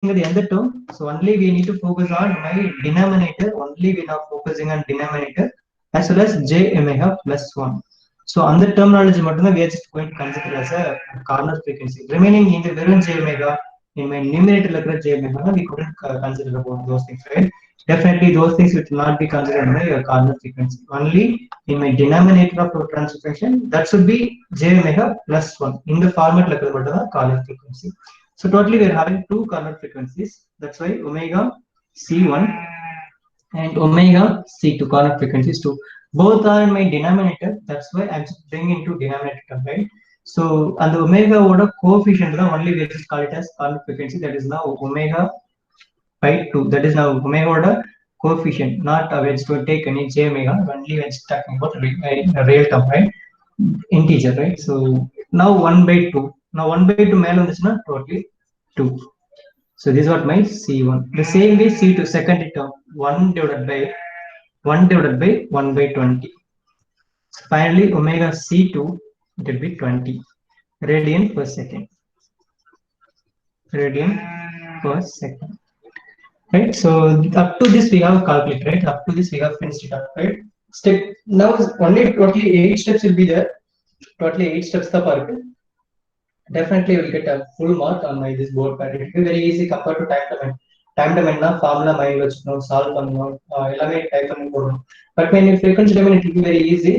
the other term. So only we need to focus on my denominator. Only we are focusing on denominator as well as j omega plus 1. So on the terminology, we are just going to consider as a corner frequency. Remaining in the verum j omega, in my numerator j omega, we couldn't consider about those things, right? Definitely those things will not be considered by a corner frequency. Only in my denominator of transfer function, that should be j omega plus 1. In the format corner frequency. So totally we are having two corner frequencies. That's why omega C1 and omega C2 corner frequencies too. Both are in my denominator. That's why I'm just bringing into denominator term, right? So and the omega order coefficient only we just call it as corner frequency. That is now omega by 2. That is now omega order coefficient. Not we're just going to take any j omega. Only we're just talking about a real term, right? Integer, right? So now 1 by 2. Now 1 by 2 male on this not totally 2. So this is what my C1. The same way C2 second term 1 divided by 1 by 20. So finally omega C2 it will be 20 radian per second. Radian per second. Right. So up to this we have calculated. Right. Up to this we have finished it up. Right. Step now only totally 8 steps will be there. Totally 8 steps the park. Definitely will get a full mark on my this board pad. It will be very easy compared to time domain. Time domain na formula mind வச்சுக்கணும் solve பண்ணணும் எல்லாமே type பண்ணி போடணும். But when you frequency domain it will be very easy.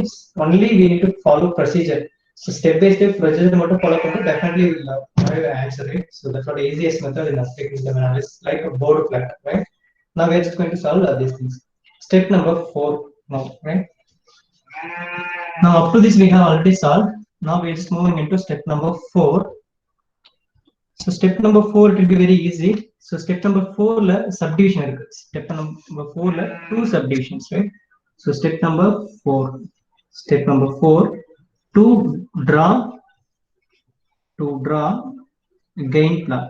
Only we need to follow procedure. So step by step procedure மட்டும் follow பண்ணி definitely will have an answer, right? So that's what the easiest method in frequency domain analysis, like a board flat, right? Now we are just going to solve these things. Step number 4 now, right? Now up to this we have already solved. Now we are just moving into step number 4. So step number 4 it will be very easy. So step number 4 la subdivision irukku. Step number 4 la two subdivisions, right? So step number 4. Step number 4 to draw gain plot.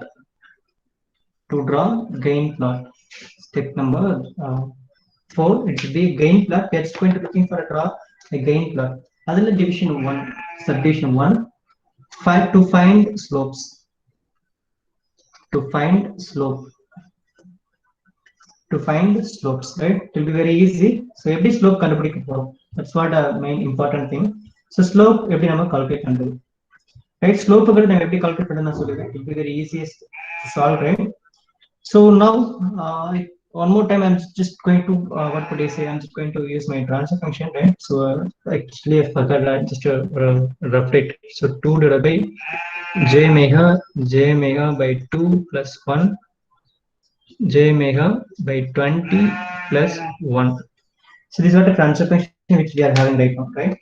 To draw gain plot. Step number 4 it should be gain plot. We are just going to looking for a draw a gain plot. Adala division 1 subdivision 1 to find slopes. To find slopes, right? It will be very easy. So every slope கண்டுபிடிக்க போறோம். That's what main important thing. So slope எப்படி நம்ம calculate பண்றது, right? Slope நம்ம எப்படி calculate பண்ணனும் நான் சொல்லுவேன். It will be very easiest to solve, right? So now one more time I'm just going to what could I say, I'm just going to use my transfer function, right? So actually I forgot just rough it. So 2 divided by j omega by 2 plus 1 j omega by 20 plus 1. So this is what a transfer function which we are having right now, right?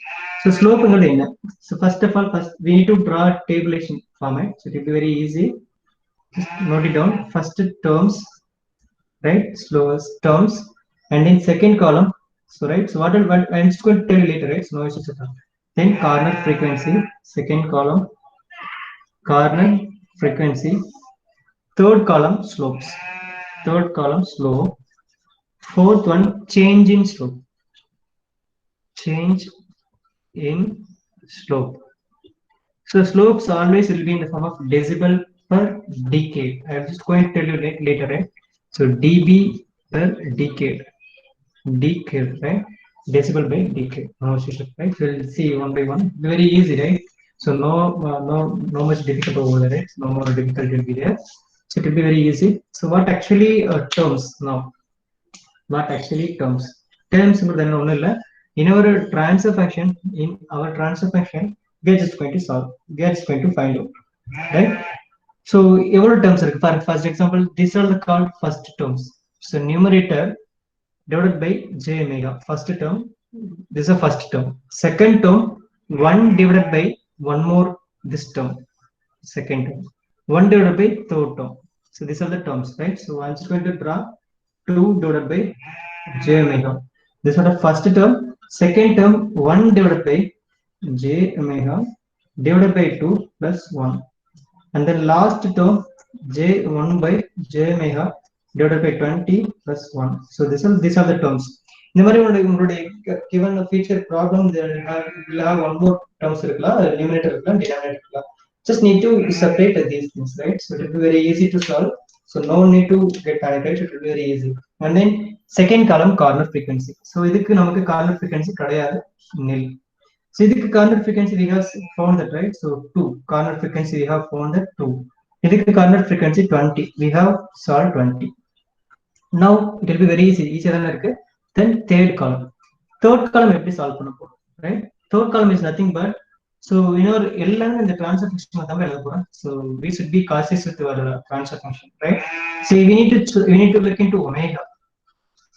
So slope is in. So first of all, we need to draw a tabulation format. So it will be very easy. Just note it down. First terms, right? Slowest terms, and in second column. So right. So what I'm just going to tell you later, right? So no issues at all. Then corner frequency, second column, corner frequency, third column slopes. Third column slope. Fourth one change in slope. Change in slope. So slopes always will be in the form of decibel per decade. I am just going to tell you later, right? So dB per decade. Decade, right? Decibel by decade. No issue, right? So we'll see one by one. Very easy, right? So no much difficult over there, right? No more difficulty will be there. So it will be very easy. So what actually terms now? What actually terms? Terms in our transfer function, we are just going to solve. We are just going to find out, right? So every terms are for first example, these are the called first terms. So numerator divided by j omega. First term, this is a first term. Second term, 1 divided by one more this term. Second term, 1 divided by third term. So these are the terms, right? So I'm just going to draw 2 divided by j omega. This is the first term. Second term 1 divided by j omega divided by 2 plus 1. And then last term j 1 by j omega divided by 20 plus 1. So these are the terms. In the given a feature problem, will have one more terms, numerator, denominator. Just need to separate these things, right? So it will be very easy to solve. So no need to get panicked, it will be very easy. And then second column corner frequency. So இதுக்கு நமக்கு corner frequency கிடையாது, nil. So இதுக்கு corner frequency we have found that, right? So 2 corner frequency we have found that 2. இதுக்கு corner frequency 20, we have solved 20. Now it will be very easy, easier than இருக்கு. Then third column எப்படி solve பண்ண போறோம், right? Third column is nothing but, so எல்லாமே இந்த transfer function தான் எழுத போறோம். So we should be cautious with our transfer function, right? So we need to look into omega.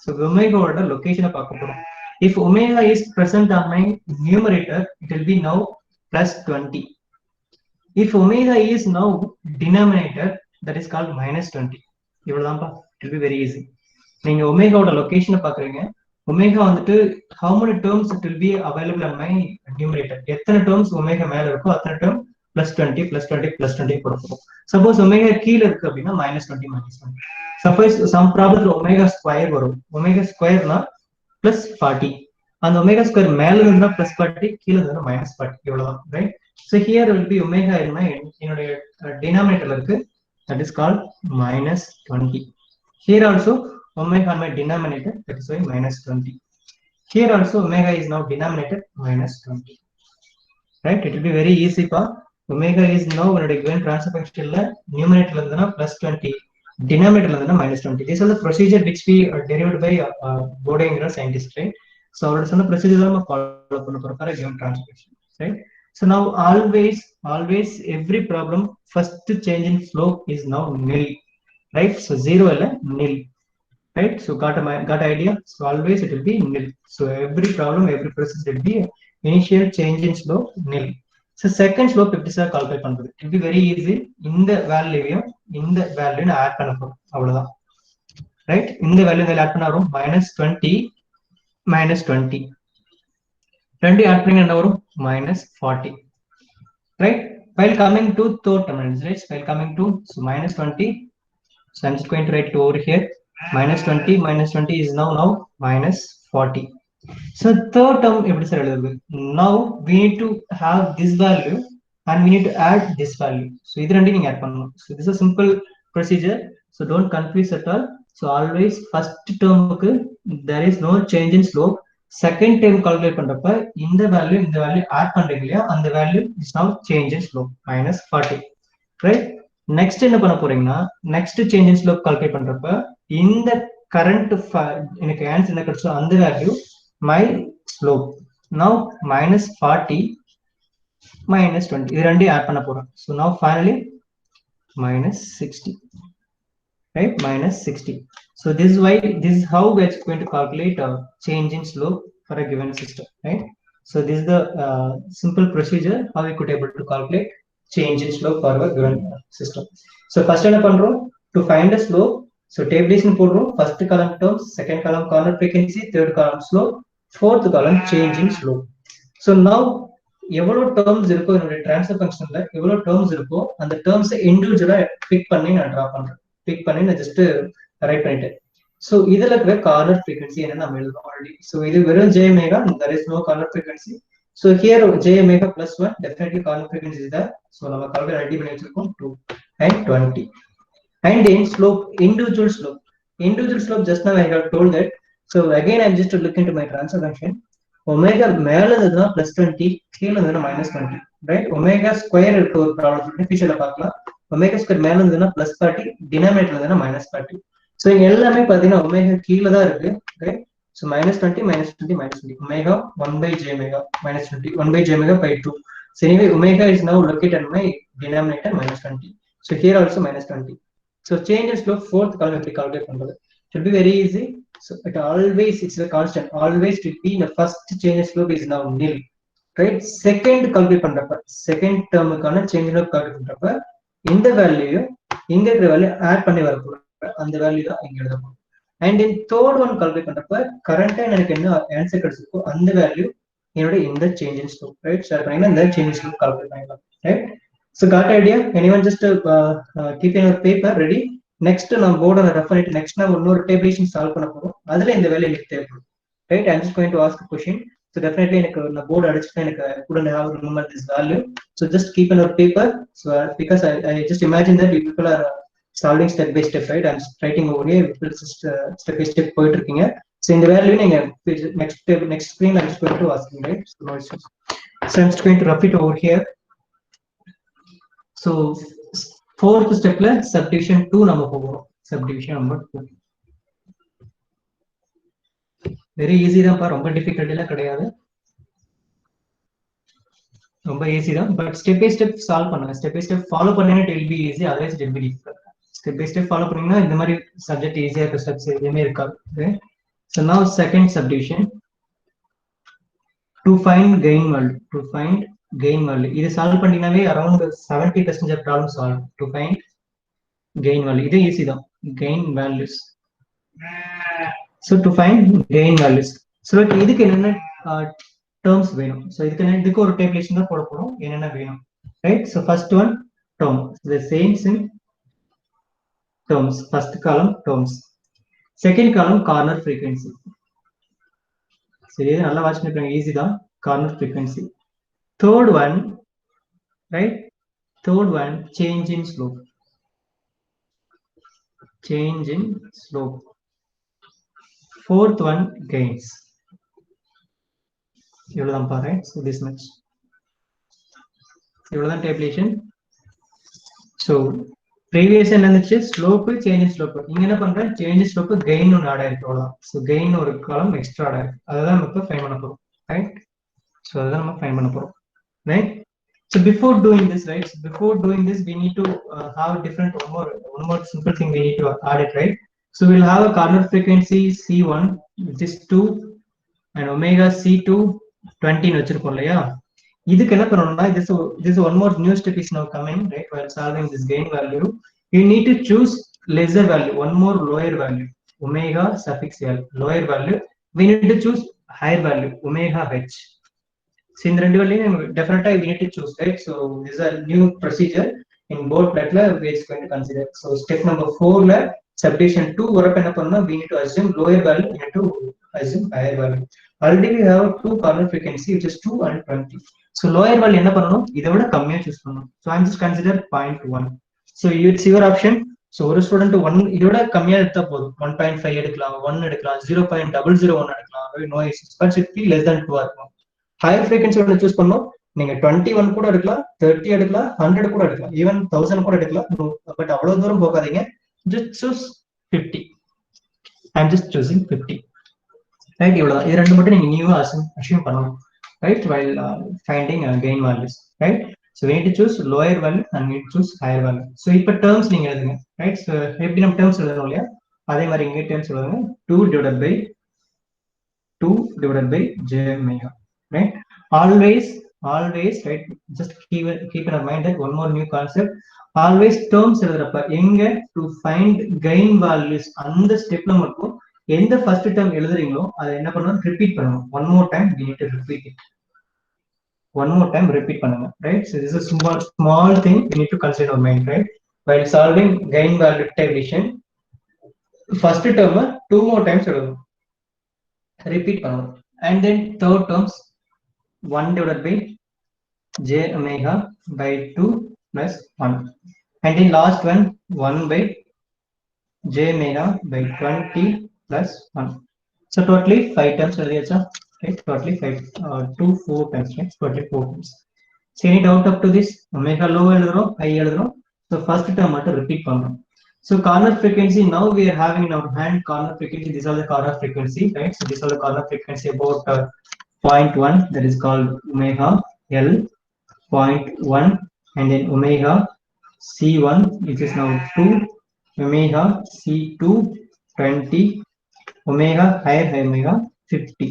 So omega ஓட location பார்க்க போறோம். If omega is present on my numerator, it will be now plus 20. If omega is now denominator, that is called minus 20. இவ்வளவுதான்ப்பா, it will be very easy. நீங்க omega ஓட location பாக்குறீங்க, omega வந்துட்டு how many terms it will be available on my numerator, எத்தனை terms omega மேல இருக்கோ அத்தனை term plus 20 plus 20 plus 20 கொடுப்போம். Suppose omega கீழ இருக்கு அப்படின்னா minus 20 minus 20. Suppose some problem omega square வரும், omega square னா plus 40, and omega square மேல இருந்தா plus 40, கீழ இருந்தா minus 40, இவ்வளவுதான், right? So here will be omega in my denominator இருக்கு, that is called minus 20. Here also omega on my denominator, that is why minus 20. Here also omega is now denominator minus 20, right? It will be very easy pa. Omega is now given transfer function numerator la plus 20, denominator la minus 20. This is the procedure which we derived by Bode scientist, right? So our son procedure la follow for a given transfer function, right? So now always every problem first change in slope is now nil, right? So 0 illa nil, right? So got idea? So always it will be nil. So every problem, every process will be initial change in slope nil. So second slope எப்படி sir calculate பண்றது? It will be very easy. இந்த வேல்யூவையும் இந்த வேல்யூவை add பண்ண போறோம், அவ்வளவுதான், right? இந்த value add பண்ணா வரும் minus 20 minus 20 ஆட் பண்ணீங்க என்ன வரும் minus 40, right? While coming to third term, right? While coming to so minus 20, so I'm just going to write it over here. Minus 20 is now minus 40. So third term எப்படி sir எழுதுறது? Now we need to have this value and we need to add this value. So இது ரெண்டையும் நீங்க add பண்ணணும். So this is a simple procedure, so don't confuse at all. So always first term க்கு there is no change in slope. Second term calculate பண்றப்ப இந்த value add பண்றீங்க இல்லையா, அந்த value is now change in slope minus 40, right? Next என்ன பண்ண போறீங்கன்னா, next change in slope calculate பண்றப்ப இந்த கரண்ட் எனக்கு ஆன்சர் என்ன கிடைச்சோ அந்த வேல்யூ மை ஸ்லோப் நவ minus 40 minus 20 இது ரெண்டையும் ஆட் பண்ண போறோம். So now finally minus 60, right? Minus 60. So this is how we are going to calculate a change in slope for a given system, right? So this is the simple procedure how we could able to calculate change in slope for a given system. So first என்ன பண்றோம், to find the slope, so tabulation போடுறோம், first column terms, second column corner frequency, third column slope, fourth column change in slope. So now எவ்வளவு terms இருக்கோ என்னோட transfer functionல எவ்வளவு terms இருக்கோ அந்த terms இண்டிவிஜுவலா big பண்ணி நான் டிரா பண்றேன், பிக் பண்ணி நான் ஜஸ்ட் ரைட் பண்ணிட்டேன். So இதுல இருக்கிற corner frequency என்ன நம்ம எழுதுறோம் ஆல்ரெடி. So இது வெறும் j omega, there is no corner frequency. So here j omega plus 1, definitely corner frequency is there. So நம்ம calculate ready பண்ணி வச்சிருக்கோம் 2 and 20. And in slope, individual slope just now I have told that. So again I'm just to look into my transfer function. Omega மேல இருந்ததுனா plus 20, கீழ இருந்ததுனா minus 20, right? Omega square இருக்க ஒரு problem ஃபியூச்சர்ல பார்க்கலாம். Omega square மேல இருந்ததுனா plus 30, denominator இருந்ததுனா minus 30. So இங்க எல்லாமே பாத்தீங்கன்னா omega கீழ தான் இருக்கு, right? So minus 20 minus 20 minus 20, omega 1 by j omega minus 20, 1 by j omega by 2. So anyway omega is now located in my denominator minus 20. So here also minus 20. So change in slope fourth column எப்படி calculate பண்றது? It will be very easy. So it always, it's a constant, always to be the first change in slope is now nil, right? Second calculate பண்றப்ப second term க்கான change in slope calculate பண்றப்ப இந்த value இங்க இருக்கிற value add பண்ணி வர போறோம், அந்த வேல்யூ தான் இங்க எழுத போறோம். And in third one calculate பண்றப்ப கரண்டா எனக்கு என்ன ஆன்சர் கிடைச்சிருக்கோ அந்த வேல்யூ என்னோட இந்த change in slope, right? Share பண்ணீங்கன்னா இந்த change in slope calculate பண்ணிடலாம், right? So got idea? Anyone just keep your paper ready? Next நான் board on refer it. Next நான் இன்னொரு tabulation solve பண்ண போறோம், அதுல இந்த வேல்யூ எனக்கு தேவைப்படும், right? I'm just going to ask a question. So definitely எனக்கு நான் board அடிச்சிட்டேன், எனக்கு couldn't have remember this value. So just keep in your paper. So because I just imagine that you people are solving step by step, right? And writing ஒரே step by step போயிட்டு இருக்கீங்க. So இந்த value நீங்க next screen I'm just going to ask you, right? So now so I'm just going to rough it over here. So fourth stepல subdivision 2 நம்ம போறோம். Subdivision number 2 very easy தான்ப்பா, ரொம்ப difficult எல்லாம் கிடையாது, ரொம்ப ஈஸி தான். But step by step solve பண்ணுங்க. Step by step follow பண்ணீங்கன்னா it will be easy, otherwise it will be difficult. Step by step follow பண்ணீங்கன்னா இந்த மாதிரி சப்ஜெக்ட் ஈஸியா இருக்க ஸ்டெப்ஸ் எதுவுமே இருக்காது. Okay, so now second subdivision to find gain value. To find gain value இது solve பண்ணினாவே around 70% of problem solve. To find gain value இது ஈஸி தான். Gain values, so to find gain values. So இதுக்கு என்னென்ன terms வேணும். So இதுக்கு ஒரு tabulation தான் போட போறோம், என்னென்ன வேணும், right? So first one term, the same in terms. First column terms, second column corner frequency. சரி, நல்லா வாட்ச் பண்ணிருக்காங்க, ஈஸி தான். corner frequency. Third one, right? Third one change in slope. Change in slope. Fourth one gains. இவ்வளவுதான் பா, right? So this much, இவ்வளவுதான் tabulation. So previous என்ன இருந்துச்சு? Slope, change in slope. இங்க என்ன பண்றேன்? சேஞ்ச் இன் ஸ்லோப் கெயின் ஒன்று add ஆயிருக்கு, அவ்வளவுதான். ஸோ கெயின் ஒரு காலம் எக்ஸ்ட்ரா ஆட் ஆயிருக்கு, அதுதான் நம்ம இப்போ ஃபைன் பண்ண போறோம், ரைட்? ஸோ அதுதான் நம்ம ஃபைன் பண்ண போறோம், right? So before doing this, right? So before doing this, we need to have different one more simple thing we need to add it, right? So we'll have a corner frequency C1, which is 2, and omega C2 20 னு வச்சிருக்கோம் இல்லையா? இதுக்கு என்ன பண்ணணும்னா, this one more new step is now coming, right? While solving this gain value, you need to choose lesser value, one more lower value, omega suffix L, lower value. We need to choose higher value, omega H. So in the rendu value definitely we need to choose, right? So this is a new procedure in board platla we are going to consider. So step number 4 la subdivision 2 வரப்ப என்ன பண்ணனும்? We need to assume lower value, we need to assume higher value. Already we have two corner frequency which is 2 and 20. So lower value என்ன பண்ணனும்? இதை விட கம்மியா choose பண்ணனும். So I'm just consider 0.1. So it's your option. So ஒரு student 1 இதோட கம்மியா எடுத்தா போதும், 1.5 எடுக்கலாம், 1 எடுக்கலாம், 0.001 எடுக்கலாம், no issues. But it be less than 2 இருக்கும். ஹையர் ஃப்ரீக்வன்சி ஒன்று சூஸ் பண்ணோம், நீங்க 21 கூட எடுக்கலாம், 30 எடுக்கலாம், 100 கூட எடுக்கலாம், ஈவன் 1000 கூட எடுக்கலாம். பட் அவ்வளவு தூரம் போகாதீங்க, just choose 50. I am just choosing 50, right? இவ்வளவுதான். இது ரெண்டு மட்டும் நீங்க நியூவா அஸ்யூம் பண்ணணும், right? While finding gain values, right? So we need to choose lower value and we need to choose higher value. So இப்போ டேர்ம்ஸ் நீங்க எழுதுங்க, ரைட்? ஸோ எப்படி நம்ம டேர்ம்ஸ் எழுதணும் இல்லையா, அதே மாதிரி இங்கே டேர்ம்ஸ் எழுதுங்க. 2 divided by j omega, right? Always, right? Just keep in mind that one more new concept. Always terms எழுதுறப்ப எங்க to find gain values அந்த ஸ்டெப்ல மட்டும் எந்த ஃபர்ஸ்ட் டேர்ம் எழுதுறீங்களோ அதை என்ன பண்ணணும்? ரிப்பீட் பண்ணணும். one more time we need to repeat it. one more time repeat பண்ணுங்க, right? So this is a small thing we need to consider our mind, right? While solving gain value tabulation, first term 2 more times எழுதணும், repeat பண்ணணும். And then third terms 1 divided by j omega by 2 plus 1. And in last one 1 by j omega by 20 plus 1. So totally 5 times, right? Totally 5, 2 4 times, right? Totally 4 times. So any doubt up to this? Omega low எழுதுறோம், high எழுதுறோம். So first term மட்டும் repeat பண்ணணும். So corner frequency, now we are having in our hand corner frequency. These are the corner frequency, right? So these are the corner frequency about 0.1, that is called omega L, 0.1, and then omega C1, which is now 2, omega C2 20, omega higher omega 50.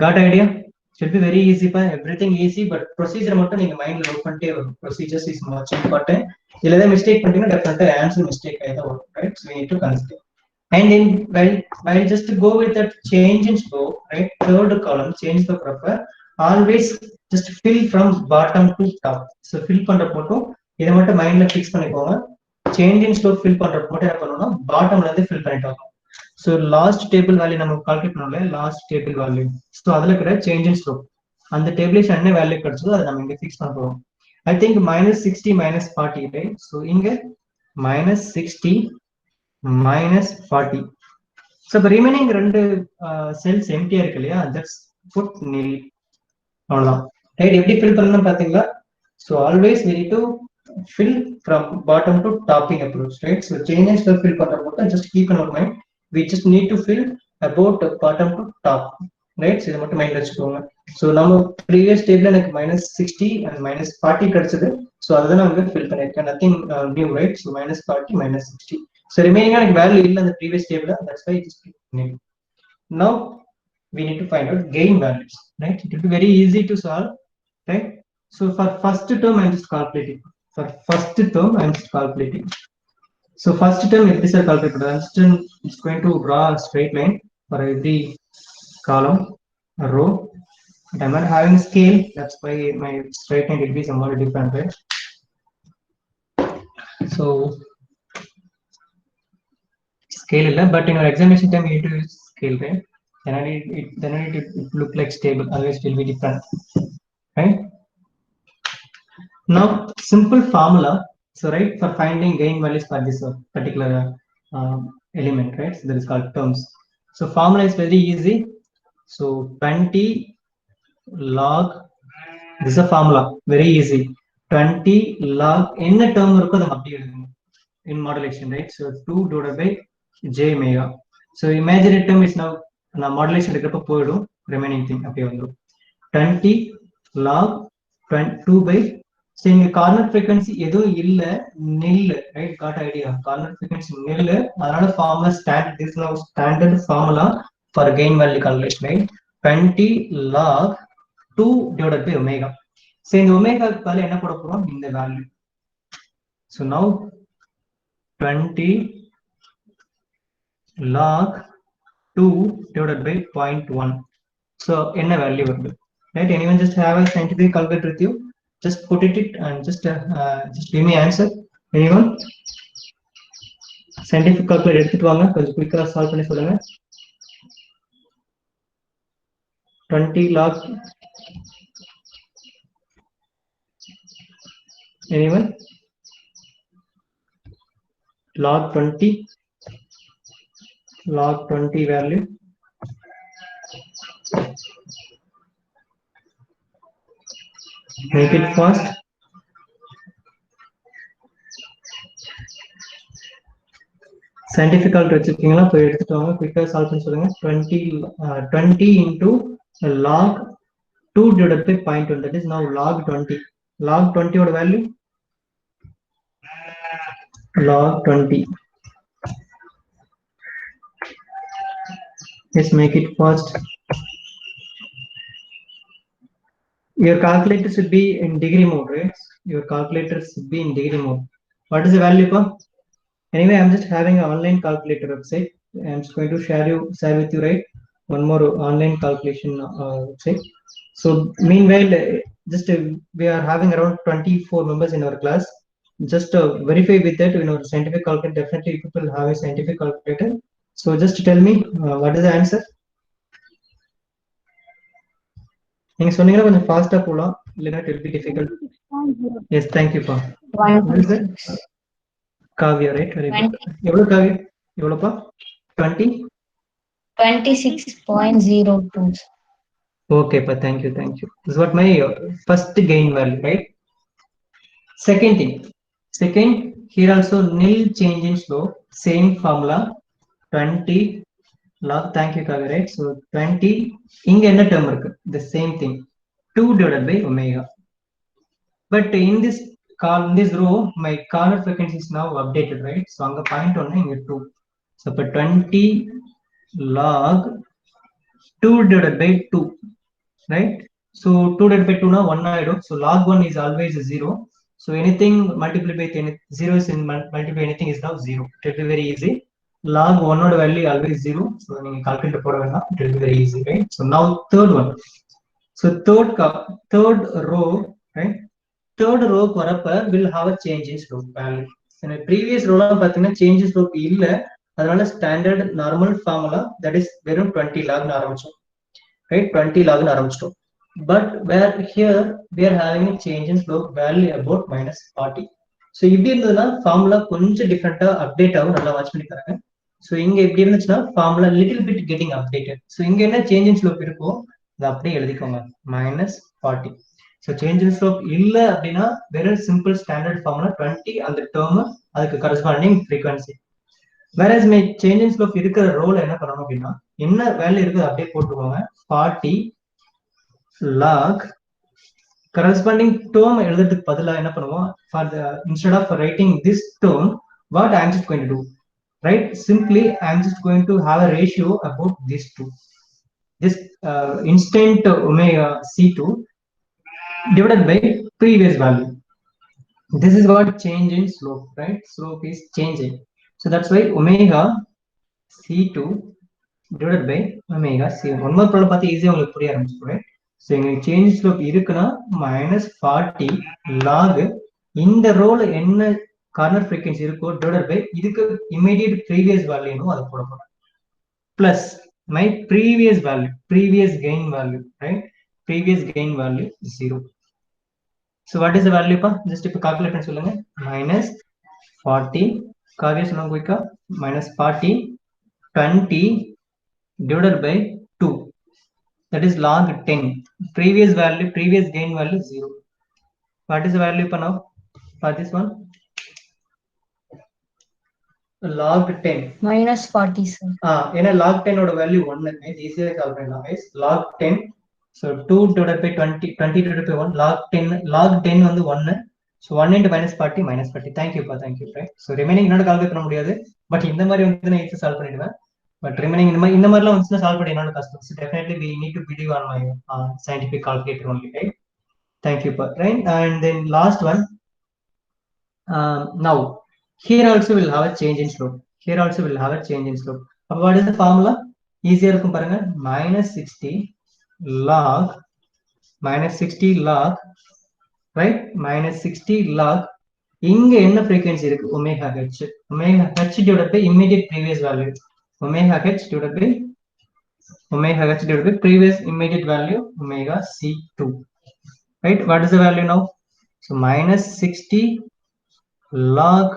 Got idea? Should be very easy, but everything easy, but procedure மட்டும் நீங்க மைண்ட்ல note பண்ணிட்டே வரணும். Procedures is much important. இல்ல ஏதாவது mistake பண்ணிட்டீங்கன்னா டெஃபினட்டா answer mistake ஆயிடும், right? So we need to consider. And then while just to go with that change in slope, right? Third column change the proper, always just fill from bottom to top. So fill பண்ற போட்டும் இதை மட்டும் மைண்ட்ல fix பண்ணிக்கோங்க. Change in slope fill பண்ற போட்டு என்ன பண்ணணும்னா பாட்டம்ல இருந்து ஃபில் பண்ணிட்டு வரணும். ஸோ லாஸ்ட் டேபிள் வேல்யூ நம்ம கால்குலேட் பண்ணல, லாஸ்ட் டேபிள் வேல்யூ. ஸோ அதுல இருக்கிற சேஞ்ச் இன் ஸ்லோப் அந்த டேபிளேஷன் என்ன வேல்யூ கிடைச்சதோ அதை நம்ம இங்க ஃபிக்ஸ் பண்ண போறோம். I think -60 -40, right? So இங்க minus 60 minus 40. So the remaining ரெண்டு cells empty இருக்கு இல்லையா, just put nil. அவ்வளவுதான். ரைட், எப்படி ஃபில் பண்ணணும் பாத்தீங்களா? So always we need to fill from bottom to topping approach, right? So changes the fill பண்றப்போ just keep in our mind, we just need to fill about bottom to top, right? So இதை மட்டும் mind வச்சுக்கோங்க. So நம்ம previous table எனக்கு minus 60 and minus 40 கிடைச்சது. So அதுதான் நான் வந்து ஃபில் பண்ணியிருக்கேன், nothing new, right? So minus 40 minus 60. So ரிமைனிங்காக எனக்கு வேல்யூ இல்லை அந்த previous table, that's why just new. Now we need to find out gain values, right? It will be very easy to solve, right? So for first term I'm just calculating. For first term I'm just calculating. So first term if this is calculated, I'm just going to draw a straight line for every column, a row. And I'm not having scale, that's why my straight line will be somewhat different, right? So scale illa, but in our examination time you need to use scale, right? Then it look like stable, otherwise it will be different, right? Now simple formula, so right, for finding gain values for this particular element, right? So that is called terms. So formula is very easy. So 20 log, this is a formula, very easy. 20 log என்ன term இருக்கோ அதை அப்படி எழுதணும் in modulation, right? So 2 divided by j omega. So imaginary term is now நான் modulation எடுக்கிறப்ப போயிடும், remaining thing அப்படியே வந்துடும். 20 log 2 by, so இங்க கார்னர் frequency எதுவும் இல்ல, nil, right? Got idea, corner frequency nil, அதனால formula standard, this is now standard formula for gain value calculation, right? 20 log 2 divided by omega. So இந்த omega பதிலா என்ன போட போறோம், இந்த value. So now 20 log 2 divided by 0.1. So என்ன value வருது, right? Anyone just have a scientific calculator with you? Just put it and just give me answer. Anyone? Scientific calculator எடுத்துட்டு வாங்க, கொஞ்சம் குயிக்கா சால்வ் பண்ணி சொல்லுங்க. 20 log, anyone? Log 20 value. Make it fast. Scientific calculator வச்சிருக்கீங்களா, போய் எடுத்துட்டு வாங்க, குயிக்கா சால்வ் பண்ணி சொல்லுங்க. 20 into log 2 divided by 0.1, that is now log 20. Log 20 oda value, log 20. Let's make it fast. Your calculator should be in degree mode, right? Your calculator should be in degree mode. What is the value, pa? Anyway, I'm just having an online calculator website. I'm just going to share with you, right? One more online calculation website. So meanwhile, just we are having around 24 members in our class. Just verify with that, you know, scientific calculator. Definitely people have a scientific calculator. So just tell me what is the answer. நீங்க சொன்னீங்கன்னா கொஞ்சம் ஃபாஸ்டா போலாம், இல்லனா it will be difficult. Yes, thank you pa. Kavya, right? Very good. எவ்வளவு Kavya? எவ்வளவுப்பா? 20 26.02. Okay pa, thank you. This is what my first gain value, right? Second, here also nil change in slope, same formula, 20 log, thank you Kavya, right? So 20, இங்க என்ன term இருக்கு, the same thing, 2 divided by omega. But in this row, my corner frequency is now updated, right? So anga 0.1 inga 2. So for 20 log 2 divided by 2, right? So 2 divided by 2 now 1 idol. So log 1 is always 0. So anything multiplied by 0 is in multiply anything is now 0. It will be very easy. Log 1 oda value always 0. So you calculate poda vendam, it will be very easy, right? So now third one. So third row, right? Third row வரப்ப will have a change in slope value. இந்த previous row லாம் பாத்தீங்கன்னா change in slope இல்ல, அதனால standard normal formula, that is வெறும் 20 log னு ஆரம்பிச்சோம், right? 20 log னு ஆரம்பிச்சோம். But where here we are having a change in slope value about minus 40. So இப்படி இருந்ததுன்னா ஃபார்முலா கொஞ்சம் டிஃப்ரெண்டா அப்டேட் ஆகும். நல்லா வாட்ச் பண்ணி தராங்க. ஸோ இங்க எப்படி இருந்துச்சுன்னா formula little bit getting updated. So இங்க என்ன சேஞ்ச் இன் ஸ்லோப் இருக்கோ அதை அப்படியே எழுதிக்கோங்க -40. ஸோ சேஞ்ச் இன் ஸ்லோப் இல்லை அப்படின்னா வெறும் சிம்பிள் ஸ்டாண்டர்ட் ஃபார்முலா 20 அந்த டேர்ம் அதுக்கு கரஸ்பாண்டிங் ஃப்ரீக்வன்சி. வேற சேஞ்ச் இன் ஸ்லோப் இருக்கிற ரோல் என்ன பண்ணணும் அப்படின்னா என்ன வேல்யூ இருக்குது அப்படியே போட்டுக்கோங்க. 40 log corresponding term எழுதுறதுக்கு பதிலா என்ன பண்ணுவோம், for the instead of writing this term what I am just going to do, right, simply I am just going to have a ratio about these two, this instant omega c2 divided by previous value. This is what change in slope, right? Slope is changing, so that's why omega c2 divided by omega c1. One more problem பார்த்து ஈஸியா உங்களுக்கு புரிய ஆரம்பிச்சு. So எங்களுக்கு change slope இருக்குன்னா -40 log இந்த ரோல என்ன கார்னர் ஃப்ரீக்வன்சி இருக்கோ டிவைடட் பை இதுக்கு இமீடியட் ப்ரீவியஸ் வேல்யூனும் அதை போட போறோம், plus my previous value, previous gain value, right, previous gain value 0. So what is the வேல்யூப்பா? ஜஸ்ட் இப்போ கால்குலேட் பண்ணி சொல்லுங்க. -40 காரியம் சொல்லுங்க குயிக்கா. -40 20 divided by 2, that is log 10. Previous value, previous gain value 0. What is the value for now for this one? Log 10 -40 sir. ஏன்னா log 10 ஓட value 1 இது ஈஸியா சால்வ் பண்ணலாம் guys. log 10, so 2 divided by 20, 20 divided by 1, log 10 வந்து 1, so 1 into -40 -40. thank you pa, thank you, right? so remaining என்னால calculate பண்ண முடியாது, but இந்த மாதிரி வந்து நான் ஈஸியா சால்வ் பண்ணிடுவேன். பட் ரிமைனிங் இந்த மாதிரிலாம் வந்துச்சுன்னா சால்வ் பண்ணி என்னோட கஷ்டம். So definitely we need to believe on my scientific calculator only, right? Thank you பர், right? And then last one, now here also will have a change in slope. Here also will have a change in slope. அப்போ what is the formula? ஈஸியா இருக்கும் பாருங்க. -60 log -60 log, right, -60 log இங்க என்ன frequency இருக்கு? Omega H. Omega H divided by immediate previous value, omega h divided by previous immediate value omega c2, right? What is the value now? So -60 log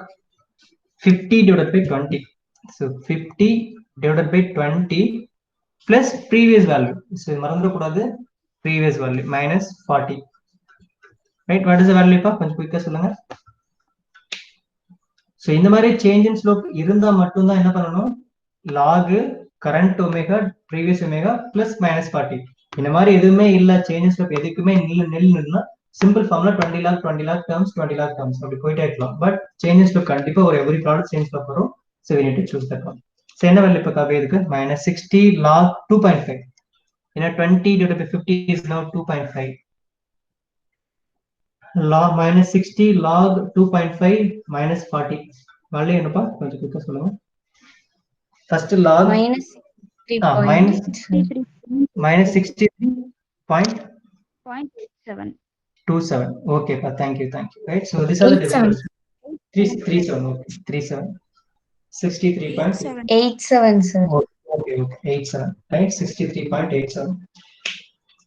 50 divided by 20, so 50 divided by 20 plus previous value, so மறந்துட கூடாது, previous value -40, right? What is the value பா? கொஞ்சம் குயிக்கா சொல்லுங்க. so இந்த மாதிரி change in slope இருந்தா மட்டும்தான் என்ன பண்ணணும், log current omega previous omega plus -40. இந்த மாதிரி எதுவுமே இல்ல, சேஞ்சஸ் ஸ்லோப் எதுக்குமே நில்லுன்னா simple formula 20 log 20 log terms 20 log terms அப்படி போயிட்டே இருக்கலாம். பட் சேஞ்சஸ் ஸ்லோப் கண்டிப்பா ஒரு எவ்ரி ப்ராடக்ட் சேஞ்ச் ஸ்லோப் வரும். So we need to choose that one. So என்ன வேல்யூ இப்போ காப்பி இருக்கு? -60 log 2.5. ஏன்னா 20 divided by 50 is now 2.5. log -60 log 2.5 -40 value என்னப்பா? கொஞ்சம் குயிக்கா சொல்லுங்க. First log -60.27. Okay, thank you. Right, so these are the different 37. Okay, 37. 63.87 sir. Okay, 87. Right, 63.87.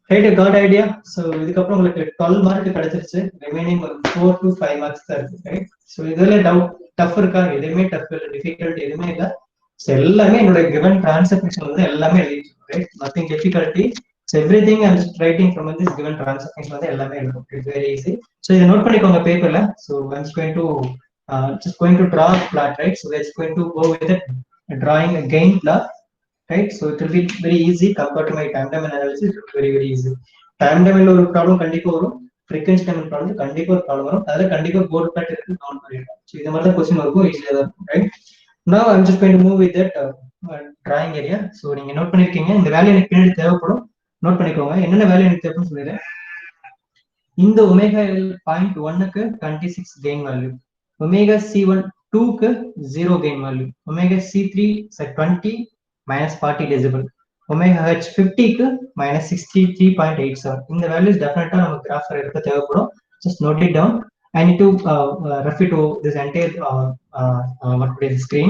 Right, got idea. So இதுக்கப்புறம் உங்களுக்கு 12 மார்க் கிடைச்சிருச்சு. ரிமைனிங் ஒரு 4 to 5 மார்க்ஸ் தான் இருக்கு, ரைட்? ஸோ இதுல டஃப் இருக்கா? எதுவுமே டஃப் இல்லை, டிஃபிகல்ட் எதுவுமே இல்லை. ஸோ எல்லாமே என்னோட கிவன் டிரான்ஸ்ஃபர்மேஷன் வந்து எல்லாமே எழுதிட்டு, right? Nothing difficulty. So everything I am writing from this given transformation வந்து எல்லாமே எழுதும். It's very easy. ஸோ இதை நோட் பண்ணிக்கோங்க பேப்பர்ல. So I am just going to draw a plot, right? So let's going to go with it, drawing a gain plot, right? So it will be very easy compared to my time domain analysis. It will be very easy. Time domain ஒரு problem கண்டிப்பா வரும், frequency domain problem கண்டிப்பா ஒரு problem வரும். அதுல கண்டிப்பா board plot இருக்கு, count பண்ணிடலாம். ஸோ இந்த மாதிரி தான் क्वेश्चन இருக்கும், ஈஸியா தான் இருக்கும், right? Now I'm just going to move with that drawing area. So நீங்க நோட் பண்ணிருக்கீங்க, இந்த வேல்யூ எனக்கு பின்னாடி தேவைப்படும், நோட் பண்ணிக்கோங்க. என்னென்ன வேல்யூ எனக்கு தேவைன்னு சொல்லிடுறேன். இந்த ஒமேகா 0.1க்கு 26 கெயின் வேல்யூ, omega c1 2க்கு 0 gain value, omega c3 20 -40 decibel, omega h 50க்கு -63.87. இந்த values definitely நமக்கு கிராஃப்ல எடுக்க தேவைப்படும். Just note it down. I need to refer to this entire screen.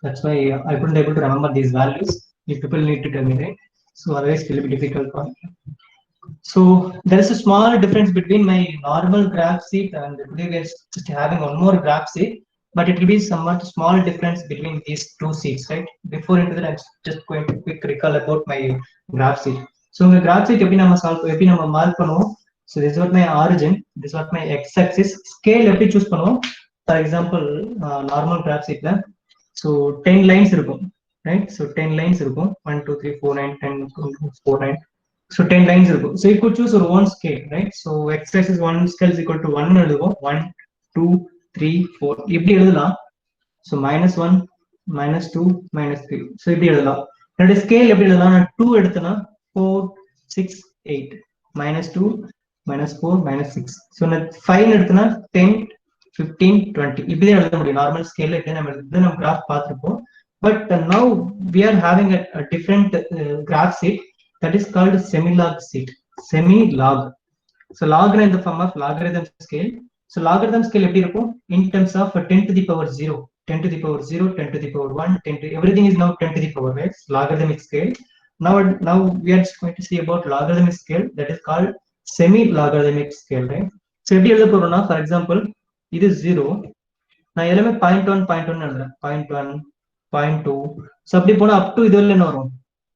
That's why I couldn't able to remember these values. If people need to tell me, right? So otherwise it will be difficult for me. So there is a small difference between my normal graph sheet and today we are just having one more graph sheet, but it will be somewhat small difference between these two sheets, right? Before into that, I'm just going to quick recall about my graph sheet. So the graph sheet எப்படி நம்ம எப்படி நம்ம mark பண்ணுவோம்? So this is what my origin, this is what my x-axis, scale எப்படி choose பண்ணுவோம்? For example, normal graph sheet so 10 lines இருக்கும், right? So 10 lines இருக்கும், 1 2 3 4 9 10 4 9. So 10 lines இருக்கும். So you could choose your own scale, right? So x-axis one scale is equal to 1 எழுதுவோம், 1 2 3 4 இப்படி எழுதலாம். So -1 -2 -3. So இப்படி எழுதலாம். என்னோட ஸ்கேல் எப்படி எழுதலாம்? நான் 2 எடுத்தேன்னா 4 6 8 -2 -4 -6. So நான் 5 எடுத்தேன்னா 10 15 20 இப்படி எழுத முடியும். நார்மல் ஸ்கேல்ல இப்படி நம்ம கிராஃப் பார்த்திருப்போம். But now we are having a different graph sheet that is called semi-log sheet. Semi-log. So log in the form of logarithm scale. So logarithm scale எப்படி இருக்கும்? In terms of 10 to the power 0, 10 to the power 0, 10 to the power 1, 10 to everything is now 10 to the power, right? Logarithmic scale. Now we are just going to see about logarithmic scale that is called semi-logarithmic scale, right? So எப்படி எழுத போறோம்னா, for example, இது 0. நான் எல்லாமே 0.1 0.1 எழுதுறேன், 0.1 0.2. So அப்படி போனா up to இது என்ன வரும்?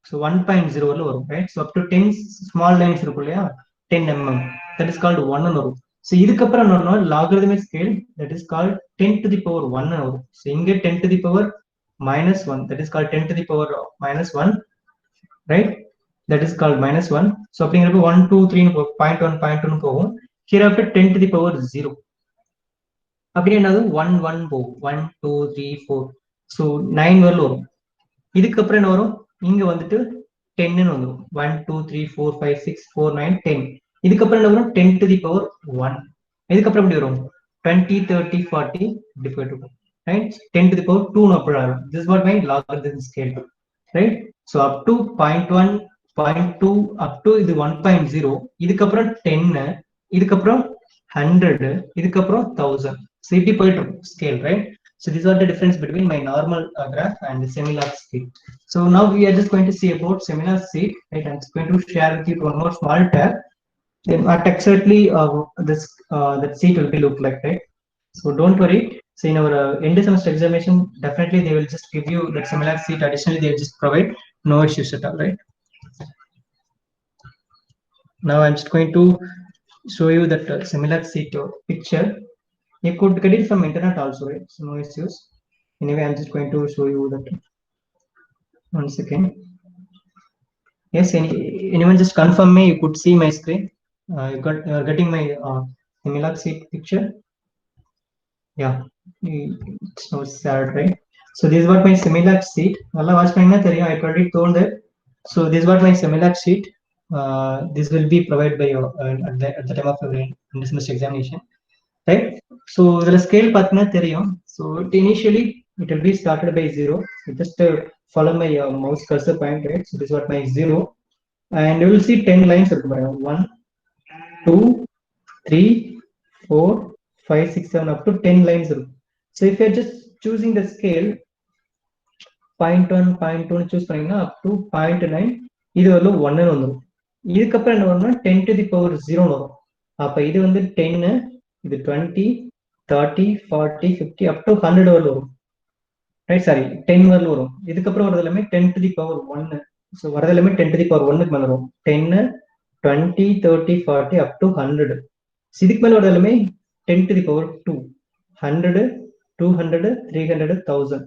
So 1.0 வரல வரும், right? So up to 10 small lines இருக்கும் இல்லையா, 10 mm, that is called 1 வரும். So இதுக்கப்புறம் என்னன்னா logarithmic scale that is called 10 to the power 1 வரும். So இங்க 10 to the power -1, that is called 10 to the power -1, right? That is called -1. So அப்படிங்கிறப்ப 1 2 3 0.1 0.2 போகும். Here after 10 to the power 0 அப்படி என்னது 1 1 போகும், 1 2 3 4. So 9 வரல வரும். இதுக்கப்புறம் என்ன வரும்? இங்க வந்துட்டு 10 ன்னு வந்துரும். 1 2 3 4 5 6 4 9 10. இதுக்கப்புறம் என்ன வரும்? 10 to the power 1. இதுக்கப்புறம் எப்படி வரும்? 20 30 40 இப்படி போயிட்டு இருக்கும், right? 10 to the power 2 ன்னு அப்படி ஆகும். This is what my logarithm scale, right? So up to 0.1 0.2 up to இது 1.0, இதுக்கப்புறம் 10, இதுக்கப்புறம் 100, இதுக்கப்புறம் 1000. So இப்படி போயிட்டு இருக்கும் scale, right? So these are the difference between my normal graph and the semi-log sheet. So now we are just going to see about semi-log sheet, right? I'm just going to share with you one more small tab. Then what exactly that sheet will be look like, right? So don't worry. So in our end semester examination, definitely they will just give you that semi-log sheet. Additionally, they will just provide no issues at all, right? Now I'm just going to show you that semi-log sheet picture. You could get it from internet also, right? So no issues. Anyway, I'm just going to show you that. One second. Yes, anyone just confirm me? You could see my screen. You are getting my semi-log sheet picture. Yeah, it's no sad, right? So this is what my semi-log sheet. Allah watch my I already told that. So this is what my semi-log sheet. This will be provided by you at the time of your semester examination, right? So the scale partner தெரியும். So initially it will be started by 0. So just follow my mouse cursor point, right? So this is what my 0, and you will see 10 lines இருக்கும் பாருங்க. 1 2 3 4 5 6 7 up to 10 lines இருக்கும். So if you are just choosing the scale 0.1 0.2 choose பண்ணீங்கன்னா up to 0.9 இது வந்து 1 ன்னு வந்துரும். இதுக்கப்புறம் என்ன வரும்னா 10 to the power 0 வரும். அப்ப இது வந்து 10, இது 20 30 40 50 up to 100 வரல வரும், right? Sorry, 10 வரல வரும். இதுக்கப்புறம் வரது எல்லாமே 10 to the power 1. So வரது எல்லாமே 10 to the power 1 க்கு மேல வரும். 10 20 30 40 up to 100. இதுக்கு மேல வரது எல்லாமே 10 to the power 2, 100 200 300 1000.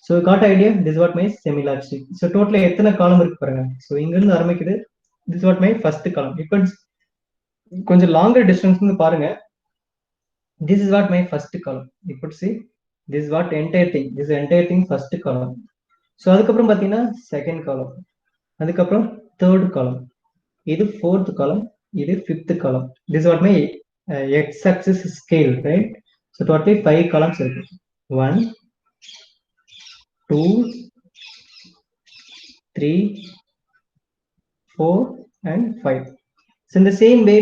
So got idea? This is what my semi-log sheet. So total எத்தனை காலம் இருக்கு பாருங்க. So இங்க இருந்து ஆரம்பிக்குது. This is what my first column. இப்போ கொஞ்சம் longer distance ன்னு பாருங்க. This is what my first column. You could see this is what entire thing. This is entire thing first column. So அதுக்கப்புறம் பாத்தீங்கன்னா second column. அதுக்கப்புறம் third column. இது fourth column. இது fifth column. This is what my x-axis scale, right? So totally 5 columns இருக்கு. 1 2 3 4 and 5. So in the same way,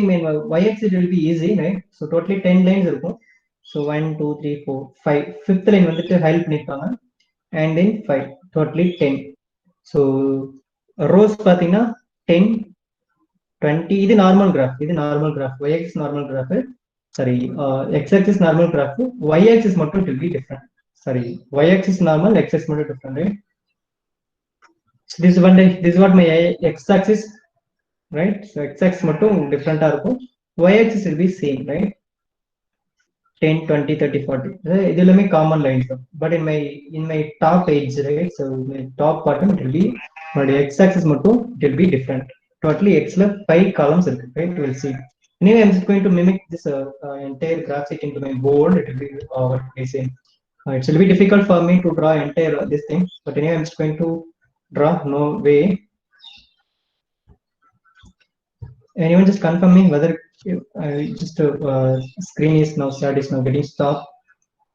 y-axis will be easy, right? So totally 10 lines இருக்கும். So 1 2 3 4 5. Fifth line வந்துட்டு highlight பண்ணிருக்காங்க, and then 5. Totally 10. So rows பாத்தீங்கன்னா 10 20 இது normal graph, இது normal graph, y axis normal graph, sorry x axis normal graph, y axis மட்டும் it will be different. Sorry, y axis normal, x axis மட்டும் different, right? So this is what my x axis, right? So x axis மட்டும் different ஆ இருக்கும், y axis will be same, right? 10, 20, 30, 40. இது எல்லாமே common lines, but in my top edge, right? So my top bottom it will be, but x axis மட்டும் it will be different. Totally x ல 5 columns இருக்கு, right? We'll see. Anyway, I'm just going to mimic this entire graphic into my board. It will be what I say. It will be difficult for me to draw entire this thing, but anyway, I'm just going to draw. No way. Anyone just confirming whether just screen is now start is now getting stopped,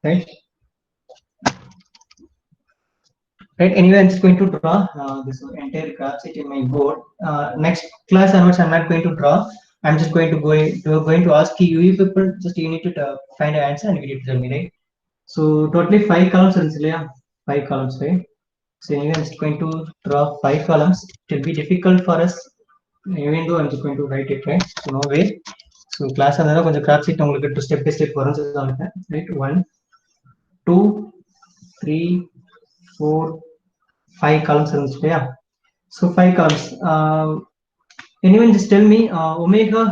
right? Right. Anyway, I'm just going to draw this entire graphic in my board. Next class onwards, I'm not going to draw. I'm just going to ask you people. Just you need to find an answer and you need to tell me, right? So totally 5 columns, 5 columns, right? So anyway, I'm just going to draw 5 columns. It will be difficult for us, even though I'm just going to write it, right? So no way. So class another கொஞ்சம் graph sheet உங்களுக்கு to step by step வரும் சொல்லுங்க, right? 1, 2, 3, 4, 5 columns இருந்துச்சு, yeah. So 5 columns. Anyone just tell me omega,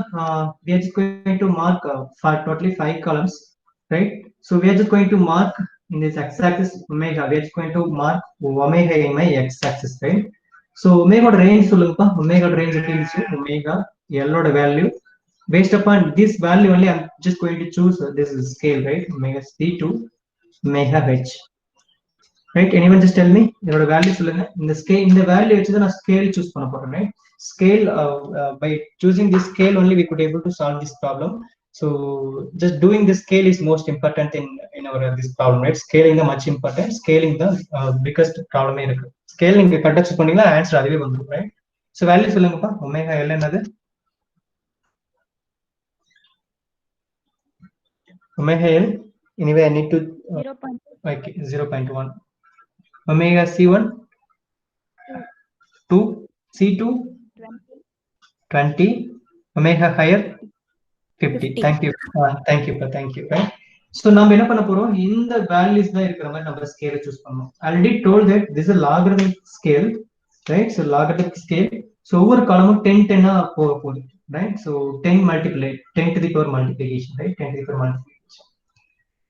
we are just going to mark for totally 5 columns, right? So we are just going to mark in this x-axis omega, we are just going to mark omega in my x-axis, right? So omega range சொல்லுங்கப்பா, omega range is omega L oda value. Based upon this value only, I'm just going to choose this is scale, right? Omega C to omega H. Right? Anyone just tell me இதோட value சொல்லுங்க. இந்த scale, இந்த value வச்சு தான் நான் scale choose பண்ண போறேன், right? Scale, by choosing this scale only we could able to solve this problem. So just doing this scale is most important in our this problem, right? Scaling the much important, scaling the biggest problem இருக்கு. Scale நீங்க கரெக்ட்டா choose பண்ணீங்களா answer அதுவே வந்துரும், right? So value சொல்லுங்கப்பா. Omega L என்னது? Omega L, anyway I need to 0.1. okay, 0.1. Omega C1 2, C2 20, omega higher 50. 50. Thank you. Thank you. Thank you. Right? So நம்ம என்ன பண்ண போறோம், இந்த வேல்யூஸ் தான் இருக்கிற மாதிரி நம்ம ஸ்கேலை சூஸ் பண்ணணும். Already told that this is a logarithmic scale, right? So logarithmic scale. So ஒவ்வொரு காலமும் 10 10 போக போகுது, right? So 10 multiply 10 to the power multiplication, right? 10 to the power multiplication.